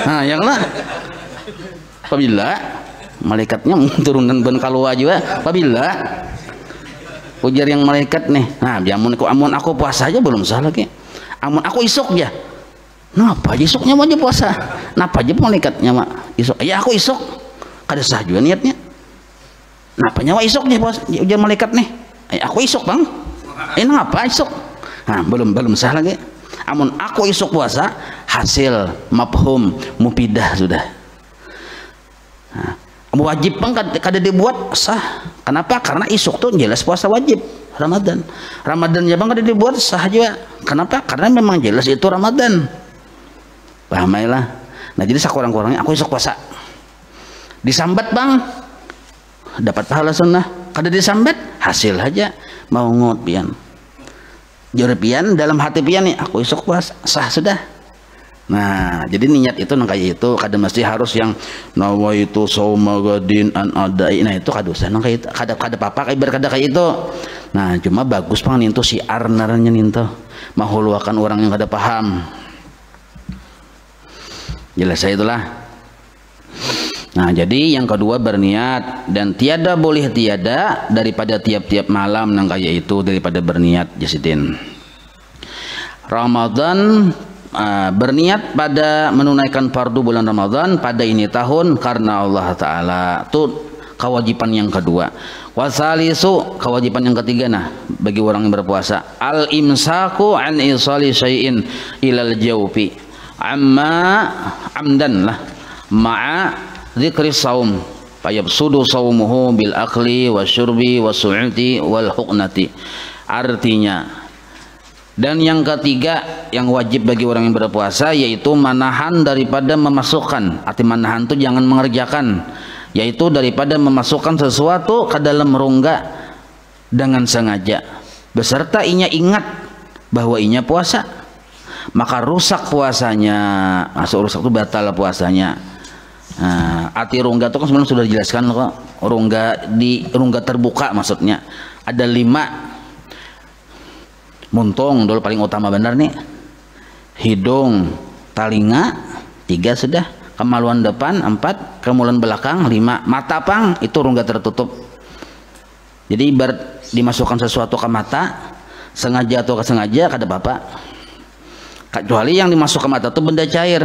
Nah, yang lah. Apabila malaikatnya turunan ban kalua juga. Apabila ujar yang malaikat nih. Nah, amun aku puasa aja belum sah lagi. Amun aku esok ya. Napa aja esoknya aja puasa. Napa aja malaikatnya mak esok. Ya aku esok. Kada sah juga niatnya. Napa nyawa isuk nih bos, ujar malaikat nih. Aku isuk bang. Ini ngapa isuk? Nah, belum sah lagi. Amun aku isuk puasa, hasil mafhum mufidah sudah. Nah, wajib bang kada dibuat sah. Kenapa? Karena isuk tuh jelas puasa wajib Ramadan. Ramadannya bang kada dibuat sah juga. Kenapa? Karena memang jelas itu Ramadan. Pahamailah. Nah jadi sakurang-kurangnya aku isuk puasa. Disambat bang, dapat pahala sunnah. Kada disambat, hasil aja mau ngut pian. Jore pian dalam hati pian nih, aku isuk puasa sah sudah. Nah jadi niat itu nang kayak itu kada mesti harus yang nawaitu shauma gadin an adai. Nah itu kada usah nang kayak itu, kada apa-apa ibarat kada kayak itu. Nah cuma bagus pang ninto siar naranya ninto mahuluakan orang yang kada paham. Jelas saya itulah. Nah jadi yang kedua berniat, dan tiada boleh tiada daripada tiap-tiap malam nang kayak itu daripada berniat jasidin. Ramadan berniat pada menunaikan fardu bulan Ramadan pada ini tahun karena Allah Ta'ala. Itu kewajiban yang kedua. Wasalisu, kewajiban yang ketiga nah bagi orang yang berpuasa, al imsaku an isali syai'in ilal jawfi amma amdan lah ma'a dzikri saum fayabsudu saumuhu bil akli wasyurbi wasu'uti wal huqnati. Artinya, dan yang ketiga yang wajib bagi orang yang berpuasa yaitu manahan daripada memasukkan. Arti manahan itu jangan mengerjakan, yaitu daripada memasukkan sesuatu ke dalam rongga dengan sengaja beserta inya ingat bahwa inya puasa, maka rusak puasanya. Masuk rusak itu batal puasanya. Nah, arti rongga itu kan sebenarnya sudah dijelaskan kok. Rongga terbuka maksudnya ada 5. Muntung dulu paling utama benar nih, hidung, telinga 3 sudah, kemaluan depan 4, kemaluan belakang 5, mata pang itu rongga tertutup. Jadi ibarat dimasukkan sesuatu ke mata sengaja atau kesengaja kada apa-apa, kecuali yang dimasuk ke mata itu benda cair.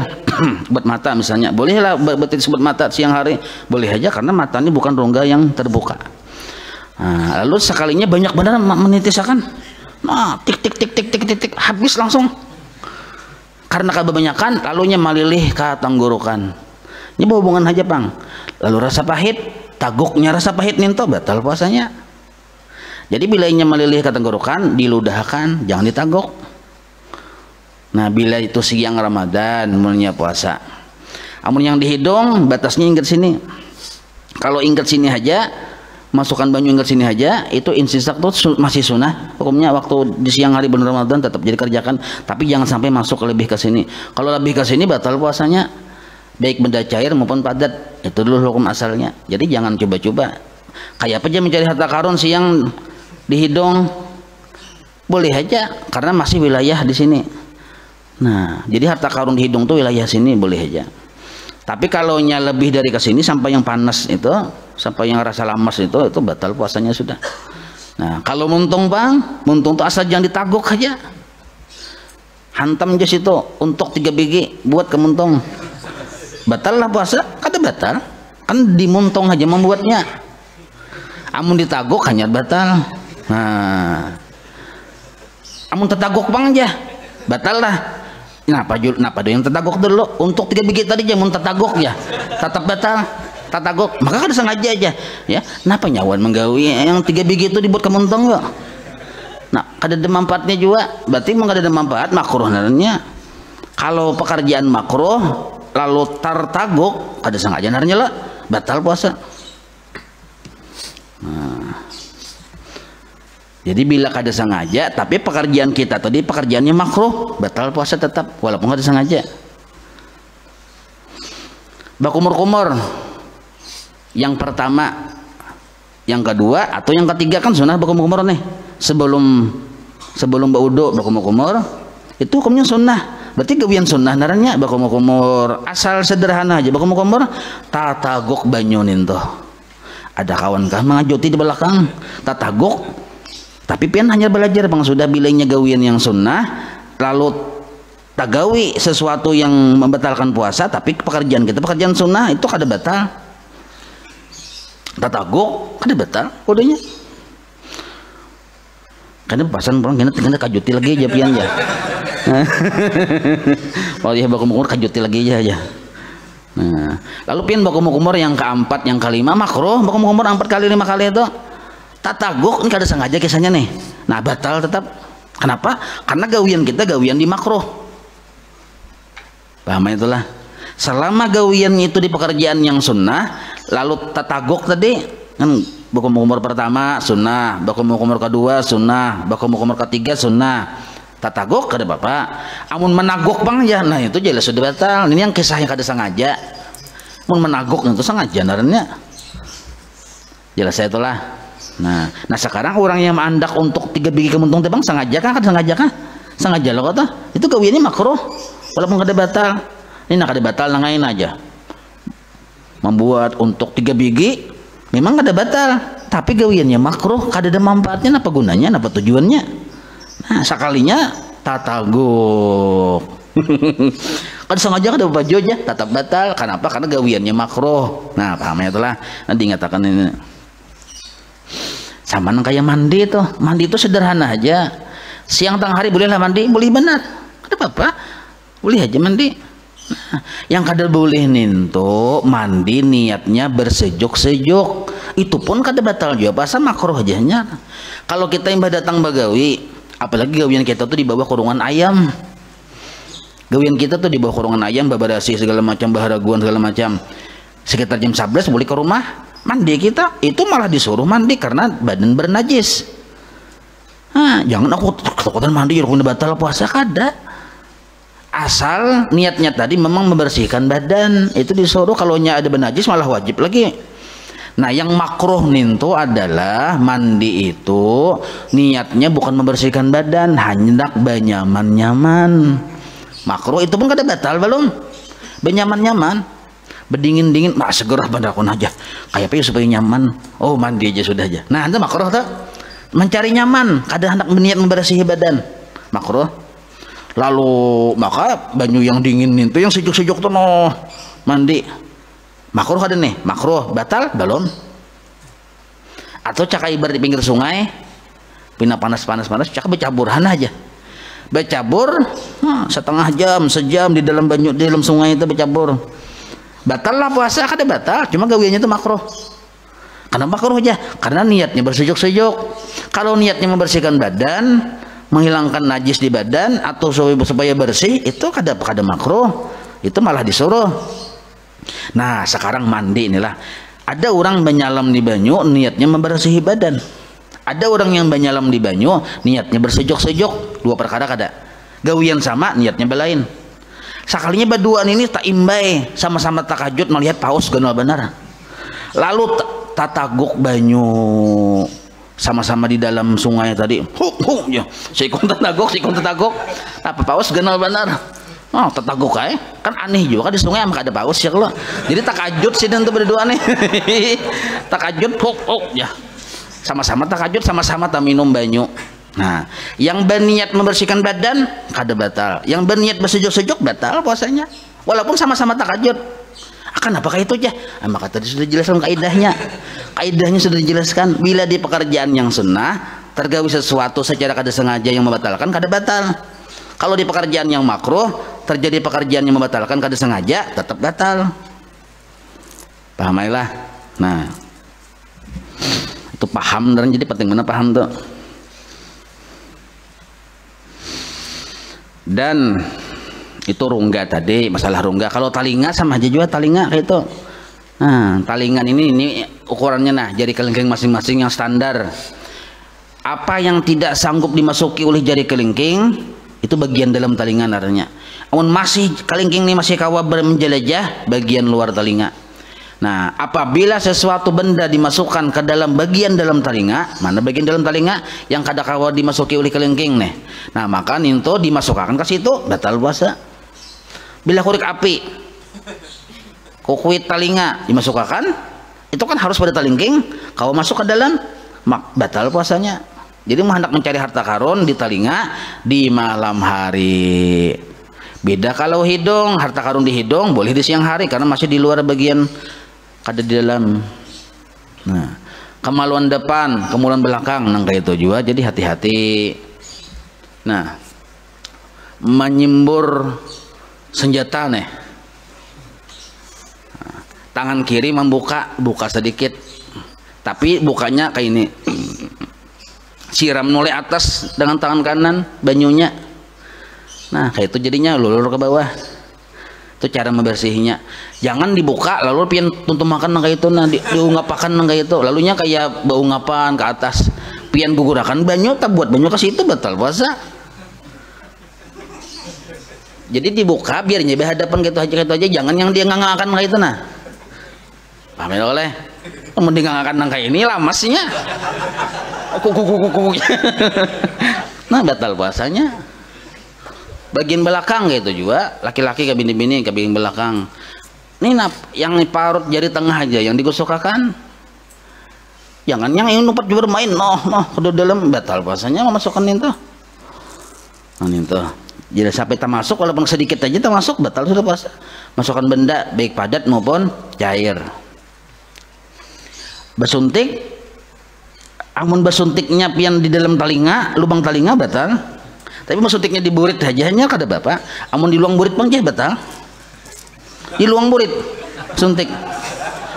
Buat mata misalnya bolehlah betis buat mata siang hari boleh aja karena mata ini bukan rongga yang terbuka. Nah, lalu sekalinya banyak benar menitiskan. Nah, tik habis langsung. Karena kebanyakan lalunya malilih ke tenggorokan. Ini berhubungan aja pang. Lalu rasa pahit, taguknya rasa pahit ninto batal puasanya. Jadi bila inya malilih ke tenggorokan, diludahkan, jangan ditaguk. Nah, bila itu siang Ramadan mulanya puasa. Amun yang di hidung batasnya ingat sini. Kalau ingat sini aja, masukkan banyu ingat sini aja, itu insisak tuh masih sunnah hukumnya. Waktu di siang hari bulan Ramadan tetap jadi kerjakan, tapi jangan sampai masuk lebih ke sini. Kalau lebih ke sini batal puasanya, baik benda cair maupun padat. Itu dulu hukum asalnya. Jadi jangan coba-coba kayak apa aja mencari harta karun siang di hidung, boleh aja karena masih wilayah di sini. Nah jadi harta karun di hidung tuh wilayah sini boleh aja. Tapi kalau nya lebih dari ke sini sampai yang panas itu, sampai yang rasa lamas itu batal puasanya sudah. Nah kalau muntung bang, muntung tuh asal jangan ditaguk aja, hantam aja situ untuk 3 biji buat ke muntung, batal lah puasa. Kada batal kan dimuntung aja membuatnya. Amun ditaguk hanya batal. Nah amun tetaguk bang aja batal lah. Napa yang tetaguk dulu untuk 3 biji tadi aja mun tetaguk ya tetap batal. Tataguk maka kada sengaja aja ya. Napa nyawan menggawi yang 3 biji itu dibuat kemuntong kok. Nah kada ada manfaatnya juga, berarti mau kada ada manfaat makruh naranya. Kalau pekerjaan makruh lalu tertaguk kada sengaja naranya lah batal puasa. Nah, jadi bila kada sengaja tapi pekerjaan kita tadi pekerjaannya makruh, batal puasa tetap walaupun kada sengaja. Bakumur-kumur yang pertama, yang kedua atau yang ketiga kan sunnah bakumur-kumur nih. Sebelum baudo bakumur-kumur itu hukumnya sunnah. Berarti gawian sunnah naranya bakumur-kumur asal sederhana aja. Bakumur-kumur tataguk banyunin tuh. Ada kawan kah mengajuti di belakang tataguk, tapi pian hanya belajar bang sudah bilangnya gawian yang sunnah lalu tagawi sesuatu yang membatalkan puasa, tapi pekerjaan kita pekerjaan sunnah itu kada batal. tatagok kada batal kodenya. Karena pasan orang kena kajuti lagi aja pian ya. Kalau dia bakumur kajuti lagi aja. Nah, lalu pian bakumur yang keempat, yang kelima makruh, bakumur 4 kali 5 kali itu tatagok ini kada sengaja kisahnya nih. Nah, batal tetap. Kenapa? Karena gawian kita gawian di makruh. Paham itulah. Selama gawian itu di pekerjaan yang sunnah, lalu tatagok tadi kan bakumur pertama sunnah, bakumur kedua sunnah, bakumur ketiga sunnah. Tatagok kada apa-apa. Amun menagok bang ya, nah itu jelas sudah batal. Ini yang kisahnya kada sengaja. Amun menagok itu sengaja naranya. Jelas saya itulah. Nah sekarang orang yang mandak untuk 3 biji kemuntung tebang sengaja kah? Kada sengaja kah? Sengaja loh kata. Itu gawiannya makruh. Walaupun kada batal. Ini kada batal nangain aja. Membuat untuk 3 biji memang kada batal, tapi gawiannya makruh, kada ada manfaatnya, apa gunanya, apa tujuannya. Nah sekalinya tatagok kan sengaja kada baju aja tetap batal. Kenapa? Karena gawiannya makruh. Nah paham ya itulah. Nanti ngatakan ini sama kayak mandi tuh. Mandi itu sederhana aja, siang tengah hari bolehlah mandi, boleh benar, kada apa-apa, boleh aja mandi. Nah, yang kada boleh ninto mandi niatnya bersejuk-sejuk, itu pun kada batal juga, pasal makruh aja nya. Kalau kita yang datang bagawi, apalagi gawian kita tuh di bawah kurungan ayam, gawian kita tuh di bawah kurungan ayam, babarasi segala macam, baharaguan segala macam, sekitar jam 11 boleh ke rumah mandi, kita itu malah disuruh mandi karena badan bernajis. Nah, jangan aku ketakutan mandi udah batal puasa, kada. Asal niatnya tadi memang membersihkan badan, itu disuruh. Kalau nya ada bernajis malah wajib lagi. Nah yang makruh nintu adalah mandi itu niatnya bukan membersihkan badan, hendak benyaman-nyaman. Makruh itu pun kada batal belum. Benyaman-nyaman, berdingin-dingin, mak segera bandakun aja kayak apa supaya nyaman. Oh mandi aja sudah aja. Nah itu makruh tuh, mencari nyaman, kada hendak berniat membersihi badan, makruh. Lalu maka banyu yang dingin itu yang sejuk-sejuk tuh no mandi makruh kada nih, makruh batal belum. Atau cak ibar di pinggir sungai pina panas cak bercaburan aja, bercabur setengah jam sejam di dalam banyu di dalam sungai itu bercabur, batal lah puasa, kada batal, cuma gawiannya itu makruh. Kenapa makruh aja? Karena niatnya bersejuk-sejuk. Kalau niatnya membersihkan badan, menghilangkan najis di badan atau supaya bersih, itu kada makruh, itu malah disuruh. Nah sekarang mandi inilah, ada orang menyalam di banyu niatnya membersihi badan, ada orang yang menyalam di banyu niatnya bersejuk-sejuk, dua perkara kada gawian sama, niatnya belain. Sekalinya baduaan ini tak imbai, sama-sama takajud melihat paus ganal benar, lalu tataguk banyu sama-sama di dalam sungai tadi, ya sikon tatagok, apa paus ganal benar. Oh tatagok kan aneh juga kan di sungai emang ada paus ya kalau. Jadi takajud sih dan tuh berdua nih. Takajud ya. Sama-sama takajud, sama-sama tak minum banyu. Nah, yang berniat membersihkan badan kada batal. Yang berniat bersejuk-sejuk batal puasanya. Walaupun sama-sama takajud. Akan apakah itu aja? Maka tadi sudah dijelaskan kaidahnya. Kaidahnya sudah dijelaskan. Bila di pekerjaan yang sunnah tergawi sesuatu secara kada sengaja yang membatalkan, kada batal. Kalau di pekerjaan yang makruh terjadi pekerjaan yang membatalkan kada sengaja, tetap batal. Pahamailah. Nah, itu paham dan jadi penting mana paham tuh. Dan itu rungga tadi, masalah rungga. Kalau talinga sama aja juga talinga kayak itu. Nah, talingan ini ukurannya nah jari kelingking masing-masing yang standar. Apa yang tidak sanggup dimasuki oleh jari kelingking itu bagian dalam talinga naranya. Amun masih kelingking ini masih kawa menjelajah bagian luar talinga. Nah, apabila sesuatu benda dimasukkan ke dalam bagian dalam talinga, mana bagian dalam talinga yang kada kawa dimasuki oleh kelingking nih. Nah, maka ninto dimasukkan ke situ batal puasa. Bila kurik api, kukuit talinga dimasukkan, itu kan harus pada talingking, kawa masuk ke dalam, batal puasanya. Jadi mau hendak mencari harta karun di talinga di malam hari. Beda kalau hidung, harta karun di hidung boleh di siang hari karena masih di luar bagian kada di dalam. Nah, kemaluan depan, kemaluan belakang, nang kayak itu juga. Jadi hati-hati. Nah, menyimbur senjata nih. Nah, tangan kiri buka sedikit, tapi bukanya kayak ini. Siram mulai atas dengan tangan kanan banyunya. Nah, kayak itu jadinya lulur ke bawah. Itu cara membersihnya. Jangan dibuka lalu pian tuntum makan nang kayak itu, nah diungapakan nang kayak itu, lalunya kayak bau ngapan ke atas, pian gugurakan banyu tak buat banyu ke situ batal puasa. Jadi dibuka biar nyebe hadapan gitu aja, jangan yang dia ngangakakan kayak itu nah. Paham ya oleh? Mending ngangakakan nang kayak ini lamasnya. Kuku. Nah, batal puasanya. Bagian belakang gitu juga, laki-laki ke bini-bini ke bagian belakang. Ini yang parut jari tengah aja yang digosokakan. Jangan yang numpet bermain, ke dalam batal puasanya memasukkan itu. Nah, itu. Jadi sampai tak masuk walaupun sedikit aja tak masuk batal sudah puasa. Masukkan benda baik padat maupun cair. Basuntik, amun basuntiknya pian di dalam telinga, lubang telinga batal. Tapi maksudnya di burit hanya kada bapak. Amun di luang burit bang batal. Di luang burit suntik.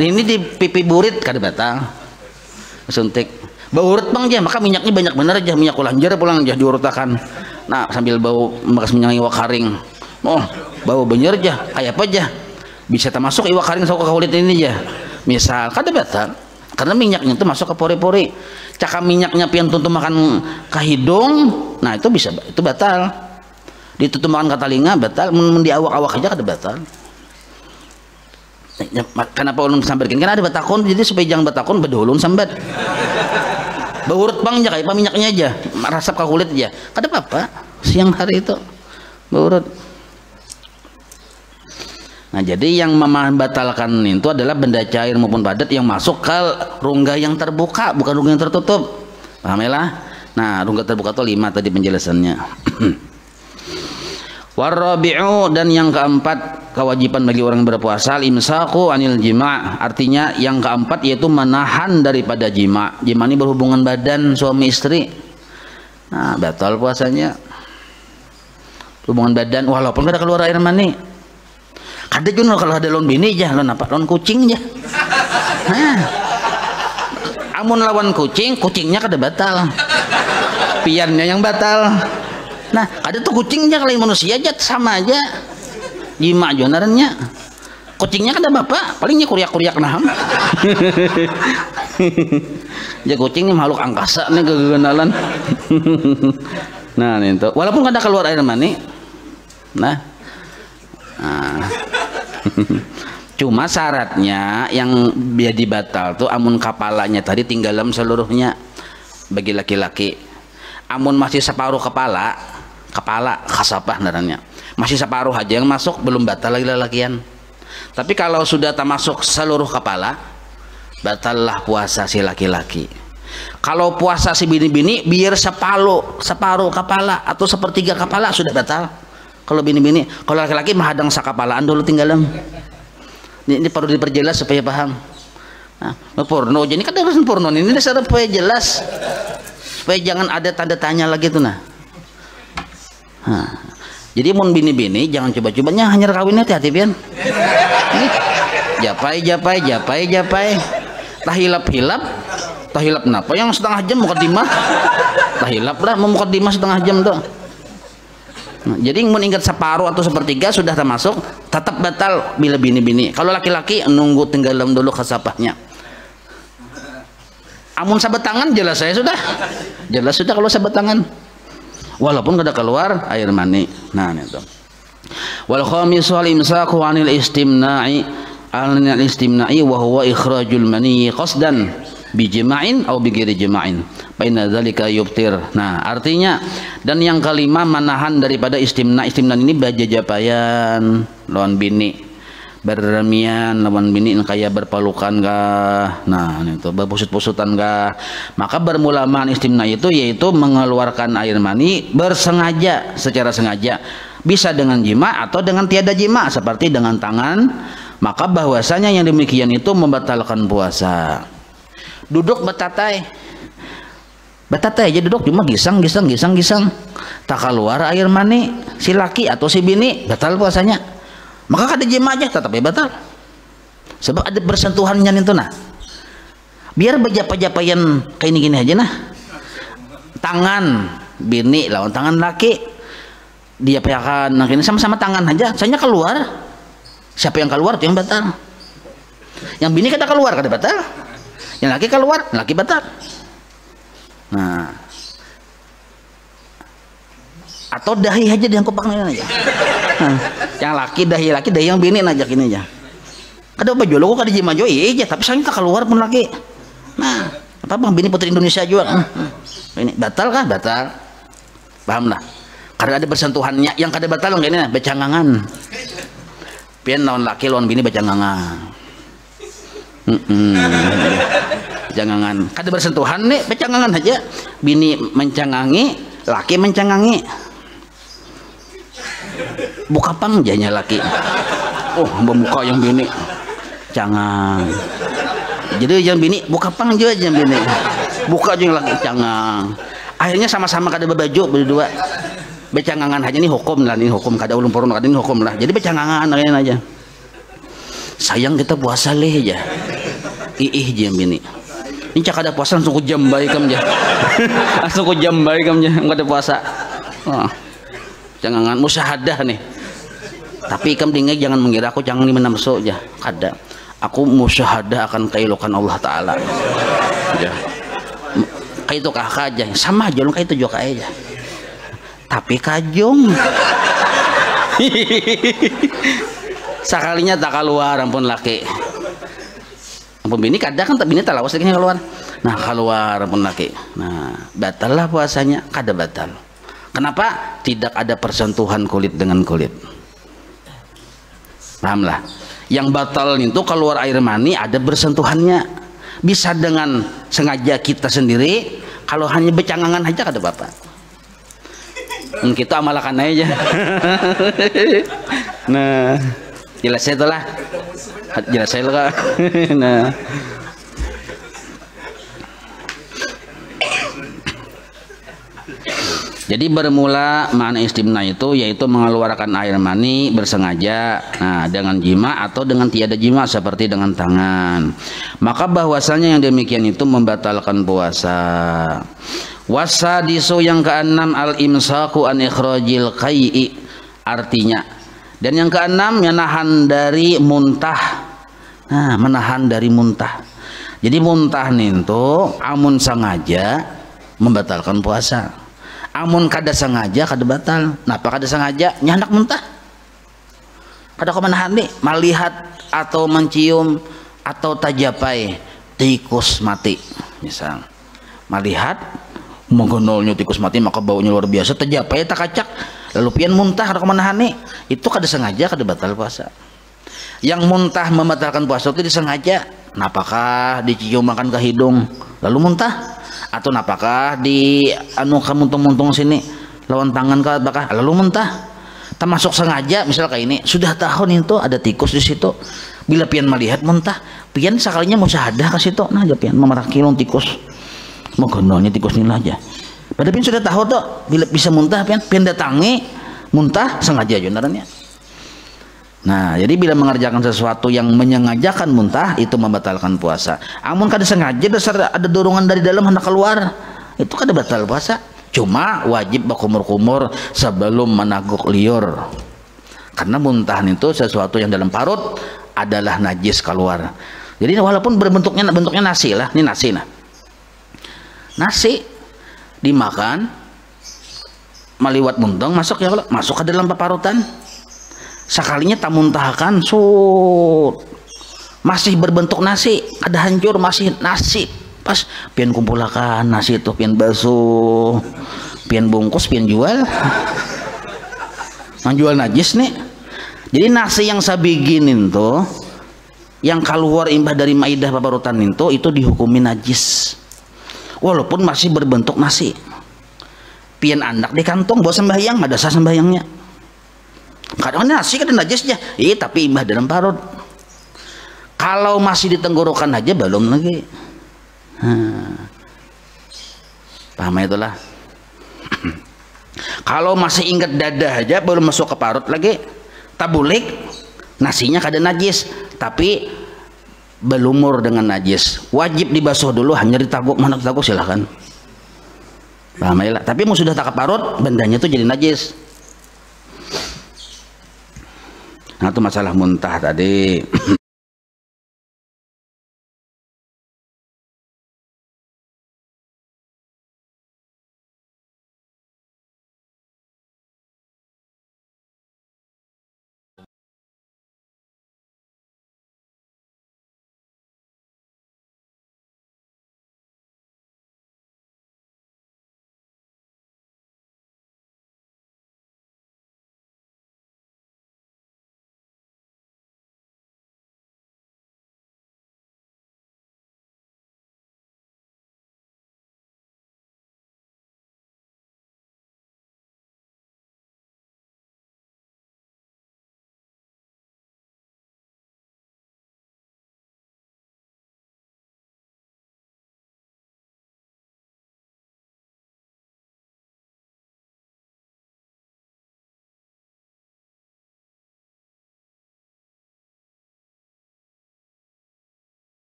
Ini di pipi burit kada batal. Suntik. Bau urut bang maka minyaknya banyak bener aja, minyak ulanjar pulang aja diurutakan. Nah, sambil bau bekas minyak iwak karing. Oh, bau bener aja, kayak apa aja. Bisa termasuk iwak karing sok ke kulit ini aja. Misal kada batal. Karena minyaknya itu masuk ke pori-pori. Cakap minyaknya pian tuntum makan ke hidung, nah itu bisa, itu batal. Ditutup makan ke telinga batal, di awak-awak aja kada batal. Kenapa ulun sambarkin? Karena ada batakon, jadi supaya jangan batakon bedulun sambat. Baurut bang aja kayak minyaknya aja, rasap ke kulit aja. Kada apa-apa. Siang hari itu baurut. Nah, jadi yang membatalkan itu adalah benda cair maupun padat yang masuk ke rongga yang terbuka, bukan rongga yang tertutup. Paham ya lah? Nah, rongga terbuka itu 5 tadi penjelasannya. Warabi'u, dan yang keempat kewajiban bagi orang berpuasa imsaku anil jima'. Artinya yang keempat yaitu menahan daripada jima'. Jima' ini berhubungan badan suami istri. Nah, batal puasanya. Hubungan badan walaupun kada keluar air mani. Ada juga kalau ada lawan bini aja, lawan kucing aja. Nah, amun lawan kucing, kucingnya kada batal, piannya yang batal. Nah, ada tuh kucingnya kalau manusia aja sama aja. Jima jonarannya, kucingnya kada bapak, palingnya kuriak-kuriak naham. Ya kucing ini makhluk angkasa nih kegenalan. Nah, itu walaupun kada keluar air mani. Nah. Cuma syaratnya yang jadi batal tuh amun kepalanya tadi tinggalam seluruhnya bagi laki-laki. Amun masih separuh kepala khasapah naranya, masih separuh aja yang masuk belum batal lagi lelakian. Tapi kalau sudah termasuk seluruh kepala, batallah puasa si laki-laki. Kalau puasa si bini-bini biar separuh kepala atau sepertiga kepala sudah batal. Kalau bini-bini, kalau laki-laki menghadang sakapalaan dulu tinggalan. Ini perlu diperjelas supaya paham. Nah, porno, jadi kan urusan porno ini supaya jelas, supaya jangan ada tanda tanya lagi tuh nah. Jadi mun bini-bini jangan coba-cobanya hanya kawinnya hati-hati pian. Japai, tahilap napa yang setengah jam mukadimah. Tahilap lah mau mukadimah setengah jam tuh. Nah, jadi mengingat separuh atau sepertiga sudah termasuk, tetap batal bila bini-bini. Kalau laki-laki nunggu tenggelam dulu khasapahnya. Amun sabat tangan jelas sudah kalau sabat tangan. Walaupun kada keluar air mani. Nah, itu. Wal khamisu al imsaku anil istimna'i wa huwa ikhrajul mani qasdan bijima'in atau bighairi jima'in. Baina dzalika yubtir. Nah, artinya dan yang kelima menahan daripada istimna. Istimna ini bajajapayan lawan bini, berremian lawan bini kayak berpelukan kah. Nah, itu berpusut-pusutan kah. Maka bermulamaan istimna itu yaitu mengeluarkan air mani bersengaja, secara sengaja. Bisa dengan jima atau dengan tiada jima seperti dengan tangan. Maka bahwasanya yang demikian itu membatalkan puasa. duduk batatai aja duduk cuma gisang tak keluar air mani si laki atau si bini batal puasanya, maka kada jima aja tetap batal sebab ada bersentuhannya itu. Nah biar bejapa-japayan kayak ini gini aja nah, tangan bini lawan tangan laki dia pakai nah ini sama-sama tangan aja soalnya keluar, siapa yang keluar itu yang batal, yang bini kada keluar kada batal, yang laki keluar laki batal. Nah atau dahi aja diangkut pakaian aja. Nah, yang laki dahi yang bini najak ini aja. Kada apa jual kok kada jima jo iya tapi saya tak keluar pun laki. Nah apa bang bini putri Indonesia juga. Ini batal kah? Batal. Paham lah. Karena ada bersentuhannya yang kada batal kayak ini becangangan. Pian lawan laki lawan bini becangangan. Jangangan kada bersentuhan nih becangangan aja, bini mencangangi laki mencangangi buka pangjanya laki membuka yang bini cangang, jadi yang bini buka pang juga yang bini buka juga laki cangang, akhirnya sama-sama kada berbaju berdua becangangan aja nih hukum lah, ini hukum kada ulun purun kada ini hukum lah, jadi becangangan aja. Sayang kita puasa leh aja jam bini ini cak ada puasa langsung ku jambai kam aja langsung ku jambai kam aja nggak ada puasa. Jangan musyahadah nih, tapi kam dingin jangan mengira aku jangan menamso aja kada, aku musyahadah akan kailukan Allah Ta'ala ya. Kayak itu kakak aja sama aja kayak itu juga aja tapi kajong sekalinya tak keluar ampun laki ampun bini kada kan tak bini tak lawas lagi keluar, nah keluar ampun laki, nah batal lah puasanya kada batal. Kenapa? Tidak ada persentuhan kulit dengan kulit, paham lah. Yang batal itu keluar air mani ada bersentuhannya, bisa dengan sengaja kita sendiri, kalau hanya becangangan aja kada apa-apa. Kita amalkan aja. Nah jelas itulah jelas saya lah. Nah jadi bermula makna istimna itu yaitu mengeluarkan air mani bersengaja, nah dengan jima atau dengan tiada jima seperti dengan tangan, maka bahwasanya yang demikian itu membatalkan puasa. Wasadisu yang keenam al imsaku an ikhrajil qai'i, artinya dan yang keenam menahan dari muntah. Nah menahan dari muntah, jadi muntah itu amun sengaja membatalkan puasa, amun kada sengaja kada batal. Napa kada sengaja nyandak muntah kada kau menahan nih, melihat atau mencium atau tajapai tikus mati misal, melihat menggonolnya tikus mati maka baunya luar biasa, tajapai tak kacak lalu pian muntah kada kau menahan nih, itu kada sengaja kada batal puasa. Yang muntah membatalkan puasa itu disengaja, napakah dicium makan ke hidung lalu muntah, atau napakah di anu kamuntung-muntung sini lawan tangan ke bakah lalu muntah, termasuk sengaja misal kayak ini sudah tahun itu ada tikus di situ, bila pian melihat muntah pian sekalinya mau syahadah ke situ, nah aja pian memerakilong tikus mau gonolnya tikus ini aja, pada pian sudah tahu tuh bila bisa muntah pian datangi muntah sengaja junarnya. Nah jadi bila mengerjakan sesuatu yang menyengajakan muntah itu membatalkan puasa. Amun kada sengaja dasar ada dorongan dari dalam hendak keluar itu kada batal puasa, cuma wajib bakumur-kumur sebelum menaguk liur, karena muntah itu sesuatu yang dalam parut adalah najis keluar. Jadi walaupun bentuknya nasi lah, ini nasi nah, nasi dimakan meliwat muntang masuk ya, masuk ke dalam paparutan, sekalinya tak muntahkan masih berbentuk nasi, ada hancur masih nasi, pas pian kumpulakan nasi itu pian basuh, pian bungkus, pian jual, menjual najis nih. Jadi nasi yang sabiginin tuh yang keluar imbah dari maidah paparutan itu dihukumi najis walaupun masih berbentuk nasi. Pian andak di kantong bawa sembahyang ada sah sembahyangnya, kadang nasi kan najisnya tapi imbah dalam parut. Kalau masih di tenggorokan aja belum lagi, Paham itulah. Kalau masih ingat dada aja baru masuk ke parut lagi tabulik, nasinya kada najis tapi belumur dengan najis, wajib dibasuh dulu. Hanya ditaguk mana ditaguk silahkan. Paham ya? Tapi mau sudah tak ke parut bendanya itu jadi najis. Nah itu masalah muntah tadi.